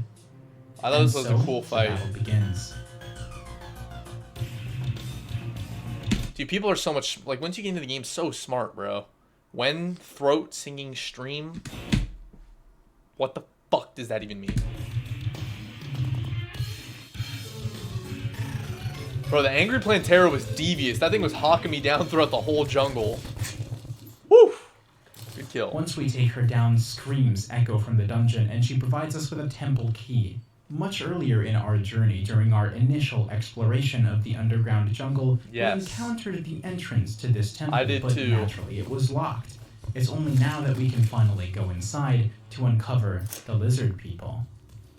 [SPEAKER 1] I thought this
[SPEAKER 2] And
[SPEAKER 1] was
[SPEAKER 2] so,
[SPEAKER 1] a cool
[SPEAKER 2] the
[SPEAKER 1] fight.
[SPEAKER 2] battle begins.
[SPEAKER 1] Dude, people are so much like once you get into the game, so smart, bro. When throat singing stream, what the fuck does that even mean? Bro, the angry Plantera was devious. That thing was hawking me down throughout the whole jungle. Woo! Good kill.
[SPEAKER 2] Once we take her down, screams echo from the dungeon, and she provides us with a temple key. Much earlier in our journey, during our initial exploration of the underground jungle,
[SPEAKER 1] Yes.
[SPEAKER 2] we encountered the entrance to this temple,
[SPEAKER 1] I did
[SPEAKER 2] but
[SPEAKER 1] too.
[SPEAKER 2] naturally it was locked. It's only now that we can finally go inside to uncover the lizard people.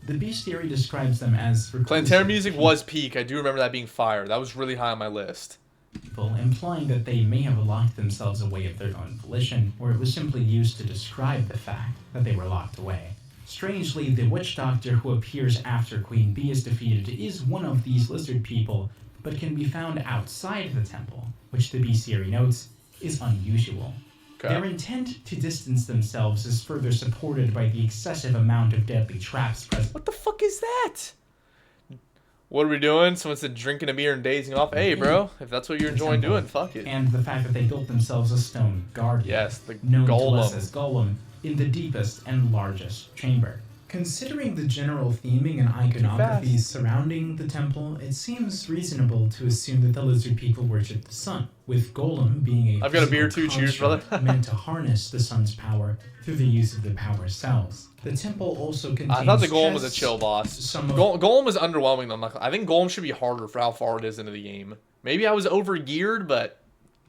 [SPEAKER 2] The bestiary describes them as
[SPEAKER 1] Plantera music was peak. I do remember that being fire. That was really high on my list.
[SPEAKER 2] people, implying that they may have locked themselves away of their own volition, or it was simply used to describe the fact that they were locked away. Strangely, the witch doctor who appears after Queen Bee is defeated is one of these lizard people, but can be found outside the temple, which the bestiary notes is unusual.
[SPEAKER 1] Okay.
[SPEAKER 2] Their intent to distance themselves is further supported by the excessive amount of deadly traps present.
[SPEAKER 1] What the fuck is that? What are we doing? Someone said drinking a beer and dazing off. Hey, bro, if that's what you're enjoying doing, fuck it.
[SPEAKER 2] And the fact that they built themselves a stone guardian,
[SPEAKER 1] Yes, the
[SPEAKER 2] known to us
[SPEAKER 1] golem.
[SPEAKER 2] as Golem, in the deepest and largest chamber. Considering the general theming and iconography surrounding the temple, it seems reasonable to assume that the lizard people worship the sun, with Golem being a
[SPEAKER 1] I've got a beer
[SPEAKER 2] physical
[SPEAKER 1] too, cheers, brother.
[SPEAKER 2] construct meant to harness the sun's power through the use of the power cells. The temple also contains
[SPEAKER 1] I thought the Golem was a
[SPEAKER 2] chests,
[SPEAKER 1] chill boss.
[SPEAKER 2] some of
[SPEAKER 1] Golem was underwhelming though. I think Golem should be harder for how far it is into the game. Maybe I was over-geared, but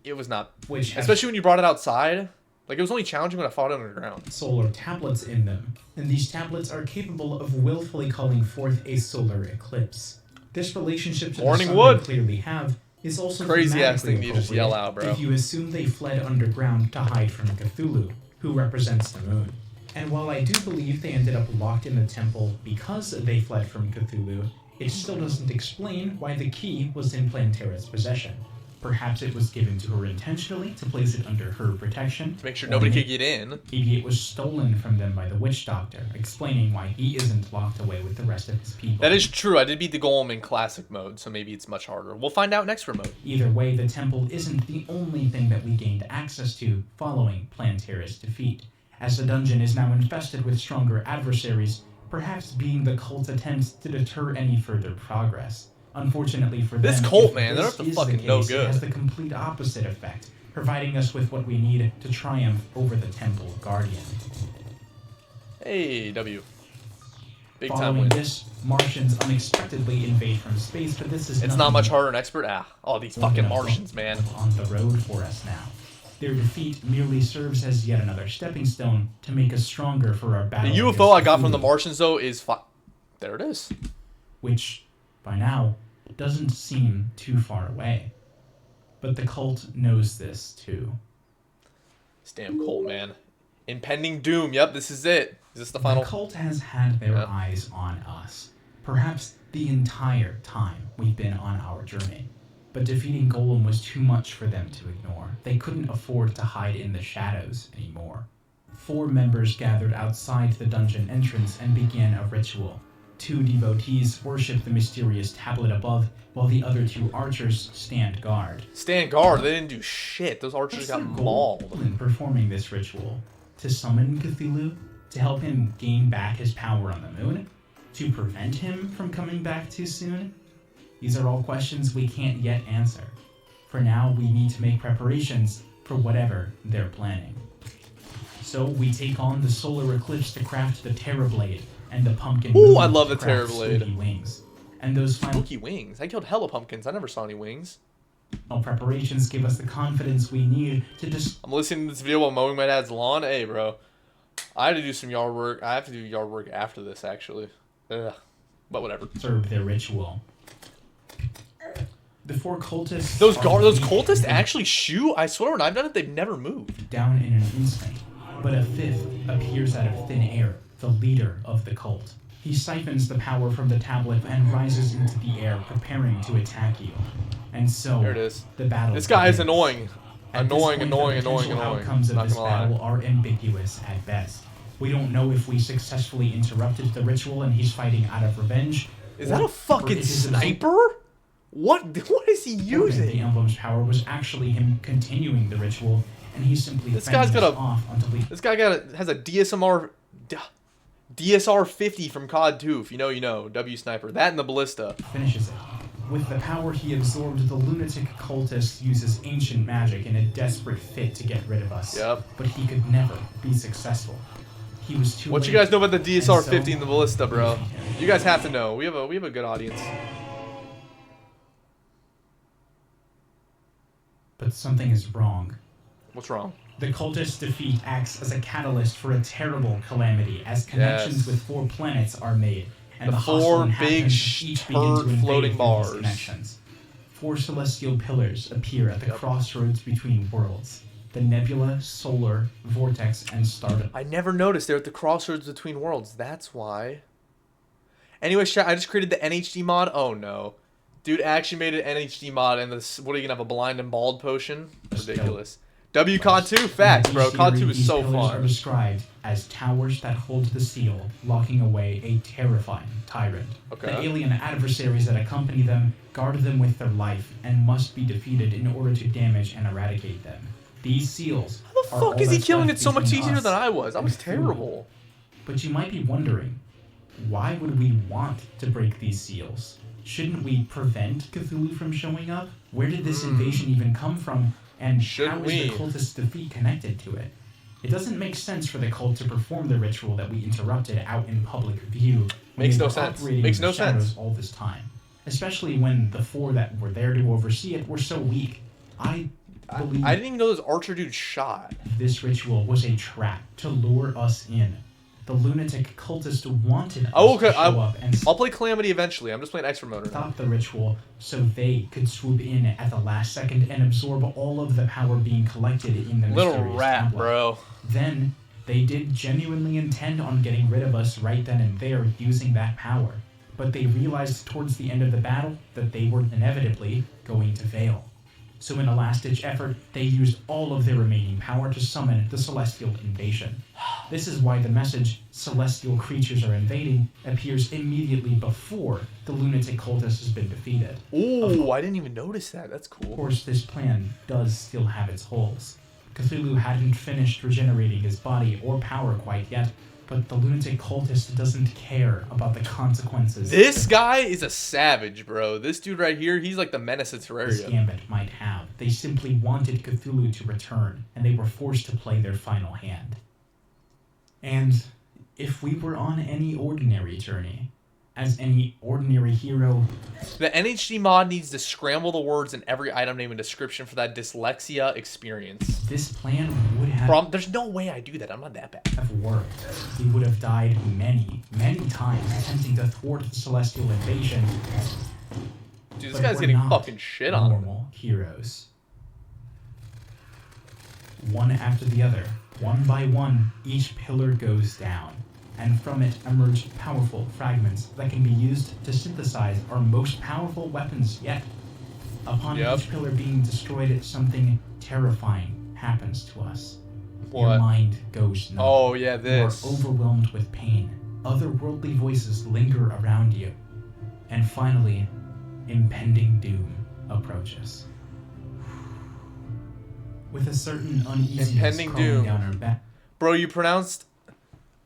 [SPEAKER 1] it was not.
[SPEAKER 2] which have
[SPEAKER 1] Especially when you brought it outside. Like, it was only challenging when I fought it underground.
[SPEAKER 2] solar tablets in them, and these tablets are capable of willfully calling forth a solar eclipse. This relationship to
[SPEAKER 1] Morning
[SPEAKER 2] the sun
[SPEAKER 1] wood.
[SPEAKER 2] they clearly have is also
[SPEAKER 1] Crazy ass thing
[SPEAKER 2] thematically
[SPEAKER 1] to just yell
[SPEAKER 2] appropriate
[SPEAKER 1] out, bro.
[SPEAKER 2] if you assume they fled underground to hide from Cthulhu, who represents the moon. And while I do believe they ended up locked in the temple because they fled from Cthulhu, it still doesn't explain why the key was in Plantera's possession. Perhaps it was given to her intentionally to place it under her protection.
[SPEAKER 1] To make sure
[SPEAKER 2] or
[SPEAKER 1] nobody could get in.
[SPEAKER 2] maybe it was stolen from them by the witch doctor, explaining why he isn't locked away with the rest of his people.
[SPEAKER 1] That is true. I did beat the Golem in classic mode, so maybe it's much harder. We'll find out next remote.
[SPEAKER 2] Either way, the temple isn't the only thing that we gained access to following Plantera's defeat, as the dungeon is now infested with stronger adversaries, perhaps being the cult's attempts to deter any further progress. Unfortunately for them,
[SPEAKER 1] This cult,
[SPEAKER 2] if
[SPEAKER 1] man, they're
[SPEAKER 2] this
[SPEAKER 1] up to
[SPEAKER 2] is the
[SPEAKER 1] fucking no
[SPEAKER 2] case,
[SPEAKER 1] good.
[SPEAKER 2] It has the complete opposite effect, providing us with what we need to triumph over the temple guardian.
[SPEAKER 1] Hey, W. Big time
[SPEAKER 2] Following
[SPEAKER 1] win.
[SPEAKER 2] this, Martians unexpectedly invade from space, but this is
[SPEAKER 1] It's
[SPEAKER 2] nothing
[SPEAKER 1] not much harder than expert. Oh, these
[SPEAKER 2] more
[SPEAKER 1] fucking
[SPEAKER 2] than a
[SPEAKER 1] Martians,
[SPEAKER 2] bump
[SPEAKER 1] man.
[SPEAKER 2] on the road for us now. Their defeat merely serves as yet another stepping stone to make us stronger for our
[SPEAKER 1] The
[SPEAKER 2] battle.
[SPEAKER 1] UFO
[SPEAKER 2] against
[SPEAKER 1] I got from the
[SPEAKER 2] Cthulhu,
[SPEAKER 1] Martians, though, is there it is.
[SPEAKER 2] which, by now, doesn't seem too far away. But the cult knows this too.
[SPEAKER 1] This damn cult, man. Impending doom. Yep, this is it. Is this the final?
[SPEAKER 2] The cult has had their
[SPEAKER 1] Yep.
[SPEAKER 2] eyes on us, perhaps the entire time we've been on our journey. But defeating Golem was too much for them to ignore. They couldn't afford to hide in the shadows anymore. 4 members gathered outside the dungeon entrance and began a ritual. 2 devotees worship the mysterious tablet above, while the other 2 archers stand guard.
[SPEAKER 1] Stand guard. They didn't do shit. Those archers
[SPEAKER 2] What's
[SPEAKER 1] got
[SPEAKER 2] their goal
[SPEAKER 1] mauled.
[SPEAKER 2] in performing this ritual? To summon Cthulhu? To help him gain back his power on the moon? To prevent him from coming back too soon? These are all questions we can't yet answer. For now, we need to make preparations for whatever they're planning. So we take on the solar eclipse to craft the Terra Blade and the pumpkin.
[SPEAKER 1] Ooh,
[SPEAKER 2] moon
[SPEAKER 1] I love
[SPEAKER 2] to
[SPEAKER 1] the Terra
[SPEAKER 2] craft
[SPEAKER 1] Blade.
[SPEAKER 2] spooky wings. And those final
[SPEAKER 1] Spooky wings. I killed hella pumpkins. I never saw any wings.
[SPEAKER 2] preparations give us the confidence we need to
[SPEAKER 1] I'm listening to this video while mowing my dad's lawn. Hey, bro. I have to do some yard work. I have to do yard work after this, actually. Ugh. But whatever.
[SPEAKER 2] serve their ritual. The 4 cultists.
[SPEAKER 1] Those
[SPEAKER 2] are
[SPEAKER 1] those
[SPEAKER 2] weak
[SPEAKER 1] cultists
[SPEAKER 2] and
[SPEAKER 1] actually shoot. I swear when I've done it, they've never moved.
[SPEAKER 2] down in an instant, but a 5th appears out of thin air, the leader of the cult. He siphons the power from the tablet and rises into the air, preparing to attack you. And so,
[SPEAKER 1] There it is.
[SPEAKER 2] the battle
[SPEAKER 1] This guy is
[SPEAKER 2] begins.
[SPEAKER 1] annoying.
[SPEAKER 2] At this
[SPEAKER 1] Annoying,
[SPEAKER 2] point,
[SPEAKER 1] annoying,
[SPEAKER 2] the
[SPEAKER 1] annoying,
[SPEAKER 2] potential
[SPEAKER 1] annoying.
[SPEAKER 2] outcomes of
[SPEAKER 1] Not
[SPEAKER 2] this
[SPEAKER 1] gonna lie.
[SPEAKER 2] battle are ambiguous at best. We don't know if we successfully interrupted the ritual and he's fighting out of revenge.
[SPEAKER 1] Is
[SPEAKER 2] or-
[SPEAKER 1] that a
[SPEAKER 2] or
[SPEAKER 1] fucking
[SPEAKER 2] it is a result-
[SPEAKER 1] sniper? What is he
[SPEAKER 2] or if
[SPEAKER 1] using?
[SPEAKER 2] The emblem's power was actually him continuing the ritual, and he's simply
[SPEAKER 1] This
[SPEAKER 2] fending
[SPEAKER 1] guy's got
[SPEAKER 2] us
[SPEAKER 1] a-
[SPEAKER 2] off until he
[SPEAKER 1] This guy has a DSR 50 from COD 2. If you know, you know. W sniper. That and the ballista.
[SPEAKER 2] finishes it. With the power he absorbed, the lunatic cultist uses ancient magic in a desperate fit to get rid of us.
[SPEAKER 1] Yep.
[SPEAKER 2] But he could never be successful. He was too
[SPEAKER 1] What
[SPEAKER 2] late.
[SPEAKER 1] you guys know about the DSR
[SPEAKER 2] And so-
[SPEAKER 1] 50 and the ballista, bro? You guys have to know. We have a good audience.
[SPEAKER 2] But something is wrong.
[SPEAKER 1] What's wrong?
[SPEAKER 2] The cultist's defeat acts as a catalyst for a terrible calamity, as connections
[SPEAKER 1] Yes.
[SPEAKER 2] with 4 planets are made, and
[SPEAKER 1] The
[SPEAKER 2] the hostile
[SPEAKER 1] 4 big
[SPEAKER 2] inhabitants each begin to
[SPEAKER 1] turd
[SPEAKER 2] invade
[SPEAKER 1] floating
[SPEAKER 2] through
[SPEAKER 1] bars.
[SPEAKER 2] these connections. 4 celestial pillars appear at the crossroads between worlds: the nebula, solar, vortex, and stardom.
[SPEAKER 1] I never noticed they're at the crossroads between worlds. That's why. Anyways, chat, I just created the NHD mod. Oh no. Dude actually made an NHD mod, and this. What are you gonna have, a blind and bald potion? Ridiculous. WCon 2, facts, bro. Con 2 is so
[SPEAKER 2] These pillars are
[SPEAKER 1] fun.
[SPEAKER 2] described as towers that hold the seal, locking away a terrifying tyrant.
[SPEAKER 1] Okay.
[SPEAKER 2] The alien adversaries that accompany them guard them with their life and must be defeated in order to damage and eradicate them. These seals.
[SPEAKER 1] How the fuck is he killing it so much easier than I was? I was terrible.
[SPEAKER 2] But you might be wondering, why would we want to break these seals? Shouldn't we prevent Cthulhu from showing up? Where did this invasion even come from? And how is the cultist's defeat connected to it? It doesn't make sense for the cult to perform the ritual that we interrupted out in public view.
[SPEAKER 1] Makes no sense. Makes no sense.
[SPEAKER 2] All this time, especially when the 4 that were there to oversee it were so weak. I believe
[SPEAKER 1] I didn't even know this archer dude shot.
[SPEAKER 2] this ritual was a trap to lure us in. The lunatic cultist wanted us
[SPEAKER 1] Okay,
[SPEAKER 2] to show up and
[SPEAKER 1] I'll play Calamity eventually. I'm just playing expert mode right now.
[SPEAKER 2] stop the ritual so they could swoop in at the last second and absorb all of the power being collected in the
[SPEAKER 1] Little
[SPEAKER 2] mysterious
[SPEAKER 1] rat,
[SPEAKER 2] tablet.
[SPEAKER 1] bro.
[SPEAKER 2] Then they did genuinely intend on getting rid of us right then and there using that power. But they realized towards the end of the battle that they were inevitably going to fail. So in a last-ditch effort, they used all of their remaining power to summon the celestial invasion. This is why the message, celestial creatures are invading, appears immediately before the lunatic cultist has been defeated.
[SPEAKER 1] Ooh, I didn't even notice that. That's cool.
[SPEAKER 2] Of course, this plan does still have its holes. Cthulhu hadn't finished regenerating his body or power quite yet, but the lunatic cultist doesn't care about the consequences.
[SPEAKER 1] This guy is a savage, bro. This dude right here, he's like the menace of
[SPEAKER 2] This
[SPEAKER 1] Terraria.
[SPEAKER 2] gambit might have. They simply wanted Cthulhu to return, and they were forced to play their final hand. And if we were on any ordinary journey, as any ordinary hero,
[SPEAKER 1] The NHD mod needs to scramble the words in every item name and description for that dyslexia experience.
[SPEAKER 2] this plan would have
[SPEAKER 1] Bro, there's no way I do that. I'm not that bad.
[SPEAKER 2] worked. We would have died many, many times attempting to thwart the celestial invasion.
[SPEAKER 1] Dude, this
[SPEAKER 2] But
[SPEAKER 1] guy's
[SPEAKER 2] we're
[SPEAKER 1] getting
[SPEAKER 2] not
[SPEAKER 1] fucking shit on.
[SPEAKER 2] normal heroes. One after the other, one by one, each pillar goes down, and from it emerge powerful fragments that can be used to synthesize our most powerful weapons yet. Upon each pillar being destroyed, something terrifying happens to us. Your
[SPEAKER 1] What?
[SPEAKER 2] mind goes numb.
[SPEAKER 1] Oh, yeah,
[SPEAKER 2] You
[SPEAKER 1] this.
[SPEAKER 2] are overwhelmed with pain. Otherworldly voices linger around you. And finally, impending doom approaches. With a certain uneasiness
[SPEAKER 1] Impending
[SPEAKER 2] crawling
[SPEAKER 1] doom.
[SPEAKER 2] down our back.
[SPEAKER 1] Bro, you pronounced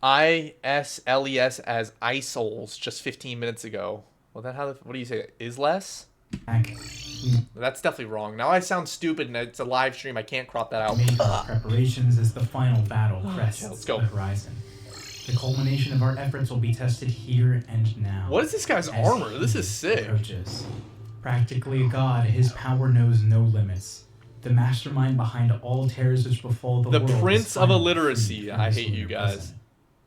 [SPEAKER 1] ISLES as ISOLs just 15 minutes ago. Well, then what do you say? Isles? That's definitely wrong. Now I sound stupid and it's a live stream. I can't crop that out.
[SPEAKER 2] Make our preparations as the final battle crests
[SPEAKER 1] let's go.
[SPEAKER 2] the horizon. The culmination of our efforts will be tested here and now.
[SPEAKER 1] What is this guy's
[SPEAKER 2] as
[SPEAKER 1] armor? This
[SPEAKER 2] he
[SPEAKER 1] is sick.
[SPEAKER 2] approaches. Practically a god, his power knows no limits. The mastermind behind all terrors which befall the
[SPEAKER 1] The
[SPEAKER 2] world. is
[SPEAKER 1] Prince of
[SPEAKER 2] finally
[SPEAKER 1] Illiteracy.
[SPEAKER 2] freed from
[SPEAKER 1] I
[SPEAKER 2] his
[SPEAKER 1] hate you
[SPEAKER 2] lunar
[SPEAKER 1] guys.
[SPEAKER 2] prison.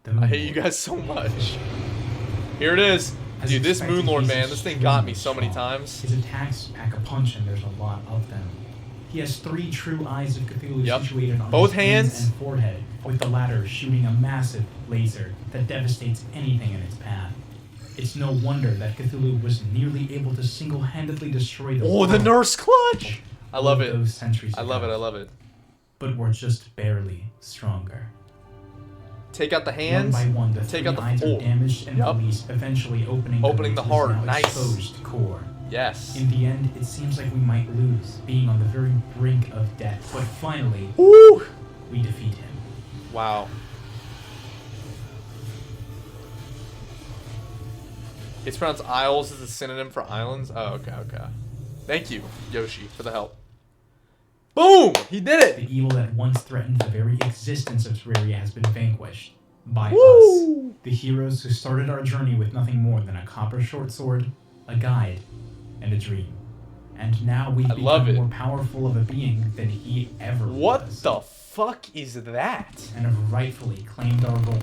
[SPEAKER 2] The
[SPEAKER 1] I
[SPEAKER 2] Moon
[SPEAKER 1] hate you
[SPEAKER 2] Lord.
[SPEAKER 1] guys so much. Here it is.
[SPEAKER 2] As
[SPEAKER 1] Dude, this
[SPEAKER 2] expected,
[SPEAKER 1] Moon Lord,
[SPEAKER 2] he's
[SPEAKER 1] man, this thing got me so many
[SPEAKER 2] extremely strong.
[SPEAKER 1] times.
[SPEAKER 2] His attacks pack a punch, and there's a lot of them. He has 3 true eyes of Cthulhu
[SPEAKER 1] Yep.
[SPEAKER 2] situated on
[SPEAKER 1] Both
[SPEAKER 2] his hands
[SPEAKER 1] hands.
[SPEAKER 2] and forehead, with the latter shooting a massive laser that devastates anything in its path. It's no wonder that Cthulhu was nearly able to single-handedly destroy the
[SPEAKER 1] Oh, the
[SPEAKER 2] world
[SPEAKER 1] nurse clutch! I love
[SPEAKER 2] all
[SPEAKER 1] it.
[SPEAKER 2] those centuries
[SPEAKER 1] I love it.
[SPEAKER 2] ago.
[SPEAKER 1] I love it.
[SPEAKER 2] But we're just barely stronger.
[SPEAKER 1] Take out the hands.
[SPEAKER 2] One by one, the
[SPEAKER 1] Take
[SPEAKER 2] 3
[SPEAKER 1] out the
[SPEAKER 2] eyes are damaged and
[SPEAKER 1] Yup.
[SPEAKER 2] released, eventually opening
[SPEAKER 1] Opening the
[SPEAKER 2] way to his
[SPEAKER 1] heart.
[SPEAKER 2] now
[SPEAKER 1] Nice.
[SPEAKER 2] exposed core.
[SPEAKER 1] Yes.
[SPEAKER 2] In the end, it seems like we might lose, being on the very brink of death. But finally,
[SPEAKER 1] Woo!
[SPEAKER 2] we defeat him.
[SPEAKER 1] Wow. It's pronounced Isles as a synonym for islands? Oh, okay, okay. Thank you, Yoshi, for the help. Boom! He did
[SPEAKER 2] The
[SPEAKER 1] it!
[SPEAKER 2] evil that once threatened the very existence of Terraria has been vanquished by
[SPEAKER 1] Woo!
[SPEAKER 2] us, the heroes who started our journey with nothing more than a copper short sword, a guide, and a dream. And now we've
[SPEAKER 1] love
[SPEAKER 2] become
[SPEAKER 1] it.
[SPEAKER 2] more powerful of a being than he ever
[SPEAKER 1] What
[SPEAKER 2] was,
[SPEAKER 1] the fuck is that?
[SPEAKER 2] and have rightfully claimed our role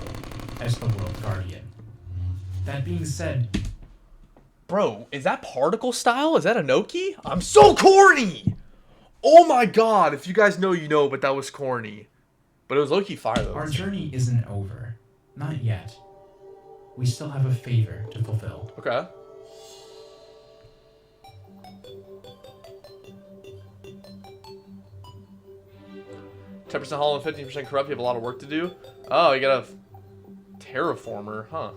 [SPEAKER 2] as the world guardian. That being said,
[SPEAKER 1] Bro, is that particle style? Is that Inoki? I'm so corny! Oh my god, if you guys know, you know, but that was corny. But it was low-key fire, though.
[SPEAKER 2] our journey isn't over. Not yet. We still have a favor to fulfill.
[SPEAKER 1] Okay. 10% hollow and 15% corrupt. You have a lot of work to do. Oh, you got a terraformer, huh?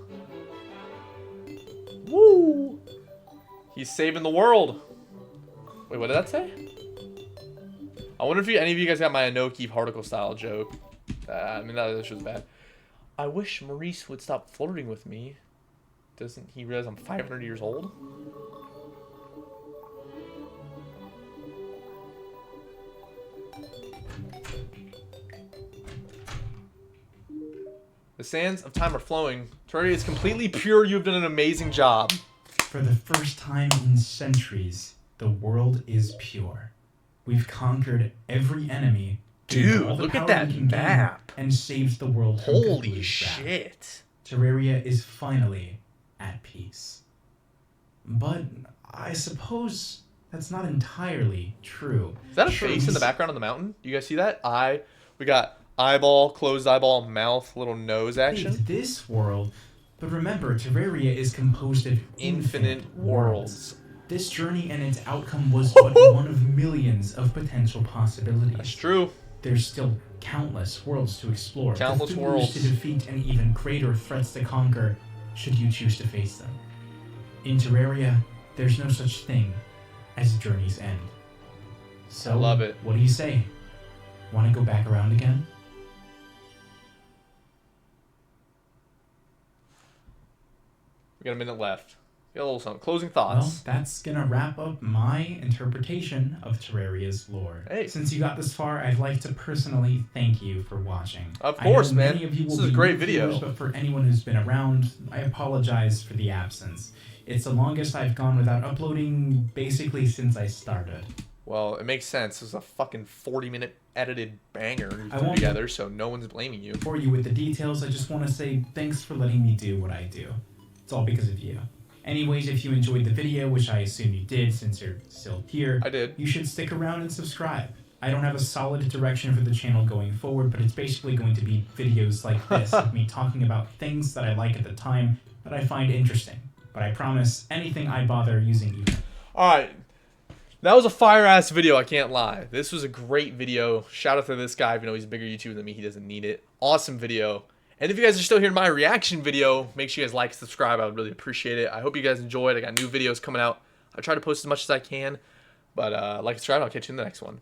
[SPEAKER 1] Woo! He's saving the world. Wait, what did that say? I wonder if any of you guys got my Anoki particle style joke. I mean, that was bad. I wish Maurice would stop flirting with me. Doesn't he realize I'm 500 years old? The sands of time are flowing. Terraria is completely pure. You have done an amazing job.
[SPEAKER 2] For the first time in centuries, the world is pure. We've conquered every enemy.
[SPEAKER 1] Dude,
[SPEAKER 2] all the
[SPEAKER 1] look at
[SPEAKER 2] power
[SPEAKER 1] that
[SPEAKER 2] we can gain,
[SPEAKER 1] map.
[SPEAKER 2] and saved the world from
[SPEAKER 1] Holy
[SPEAKER 2] Cthulhu's wrath.
[SPEAKER 1] shit.
[SPEAKER 2] Terraria is finally at peace. But I suppose that's not entirely true.
[SPEAKER 1] Is that a face in the background of the mountain? You guys see that? We got eyeball, closed eyeball, mouth, little nose action.
[SPEAKER 2] This world, but remember, Terraria is composed of infinite worlds. This journey and its outcome was but one of millions of potential possibilities.
[SPEAKER 1] That's true.
[SPEAKER 2] There's still countless worlds to explore.
[SPEAKER 1] Countless
[SPEAKER 2] Cthulhus
[SPEAKER 1] worlds
[SPEAKER 2] to defeat, and even greater threats to conquer, should you choose to face them. In Terraria, there's no such thing as journey's end. So,
[SPEAKER 1] I love it.
[SPEAKER 2] What do you say? Want to go back around again?
[SPEAKER 1] We got a minute left. Got a little something. Closing thoughts.
[SPEAKER 2] Well, that's gonna wrap up my interpretation of Terraria's lore.
[SPEAKER 1] Hey.
[SPEAKER 2] Since you got this far, I'd like to personally thank you for watching.
[SPEAKER 1] Of course,
[SPEAKER 2] I know
[SPEAKER 1] man.
[SPEAKER 2] Many of you will
[SPEAKER 1] This is a
[SPEAKER 2] be
[SPEAKER 1] great
[SPEAKER 2] new
[SPEAKER 1] video.
[SPEAKER 2] viewers, but for anyone who's been around, I apologize for the absence. It's the longest I've gone without uploading basically since I started.
[SPEAKER 1] Well, it makes sense. This is a fucking 40-minute edited banger you
[SPEAKER 2] I
[SPEAKER 1] put
[SPEAKER 2] won't-
[SPEAKER 1] together, so no one's blaming you.
[SPEAKER 2] For you with the details, I just want to say thanks for letting me do what I do. It's all because of you. Anyways, if you enjoyed the video, which I assume you did since you're still here,
[SPEAKER 1] I did.
[SPEAKER 2] you should stick around and subscribe. I don't have a solid direction for the channel going forward, but it's basically going to be videos like this, of me talking about things that I like at the time that I find interesting. But I promise, anything I bother using you.
[SPEAKER 1] Alright. That was a fire-ass video, I can't lie. This was a great video. Shout out to this guy, even though he's a bigger YouTuber than me, he doesn't need it. Awesome video. And if you guys are still hearing my reaction video, make sure you guys like, subscribe. I would really appreciate it. I hope you guys enjoyed. I got new videos coming out. I try to post as much as I can. But like, subscribe, and I'll catch you in the next one.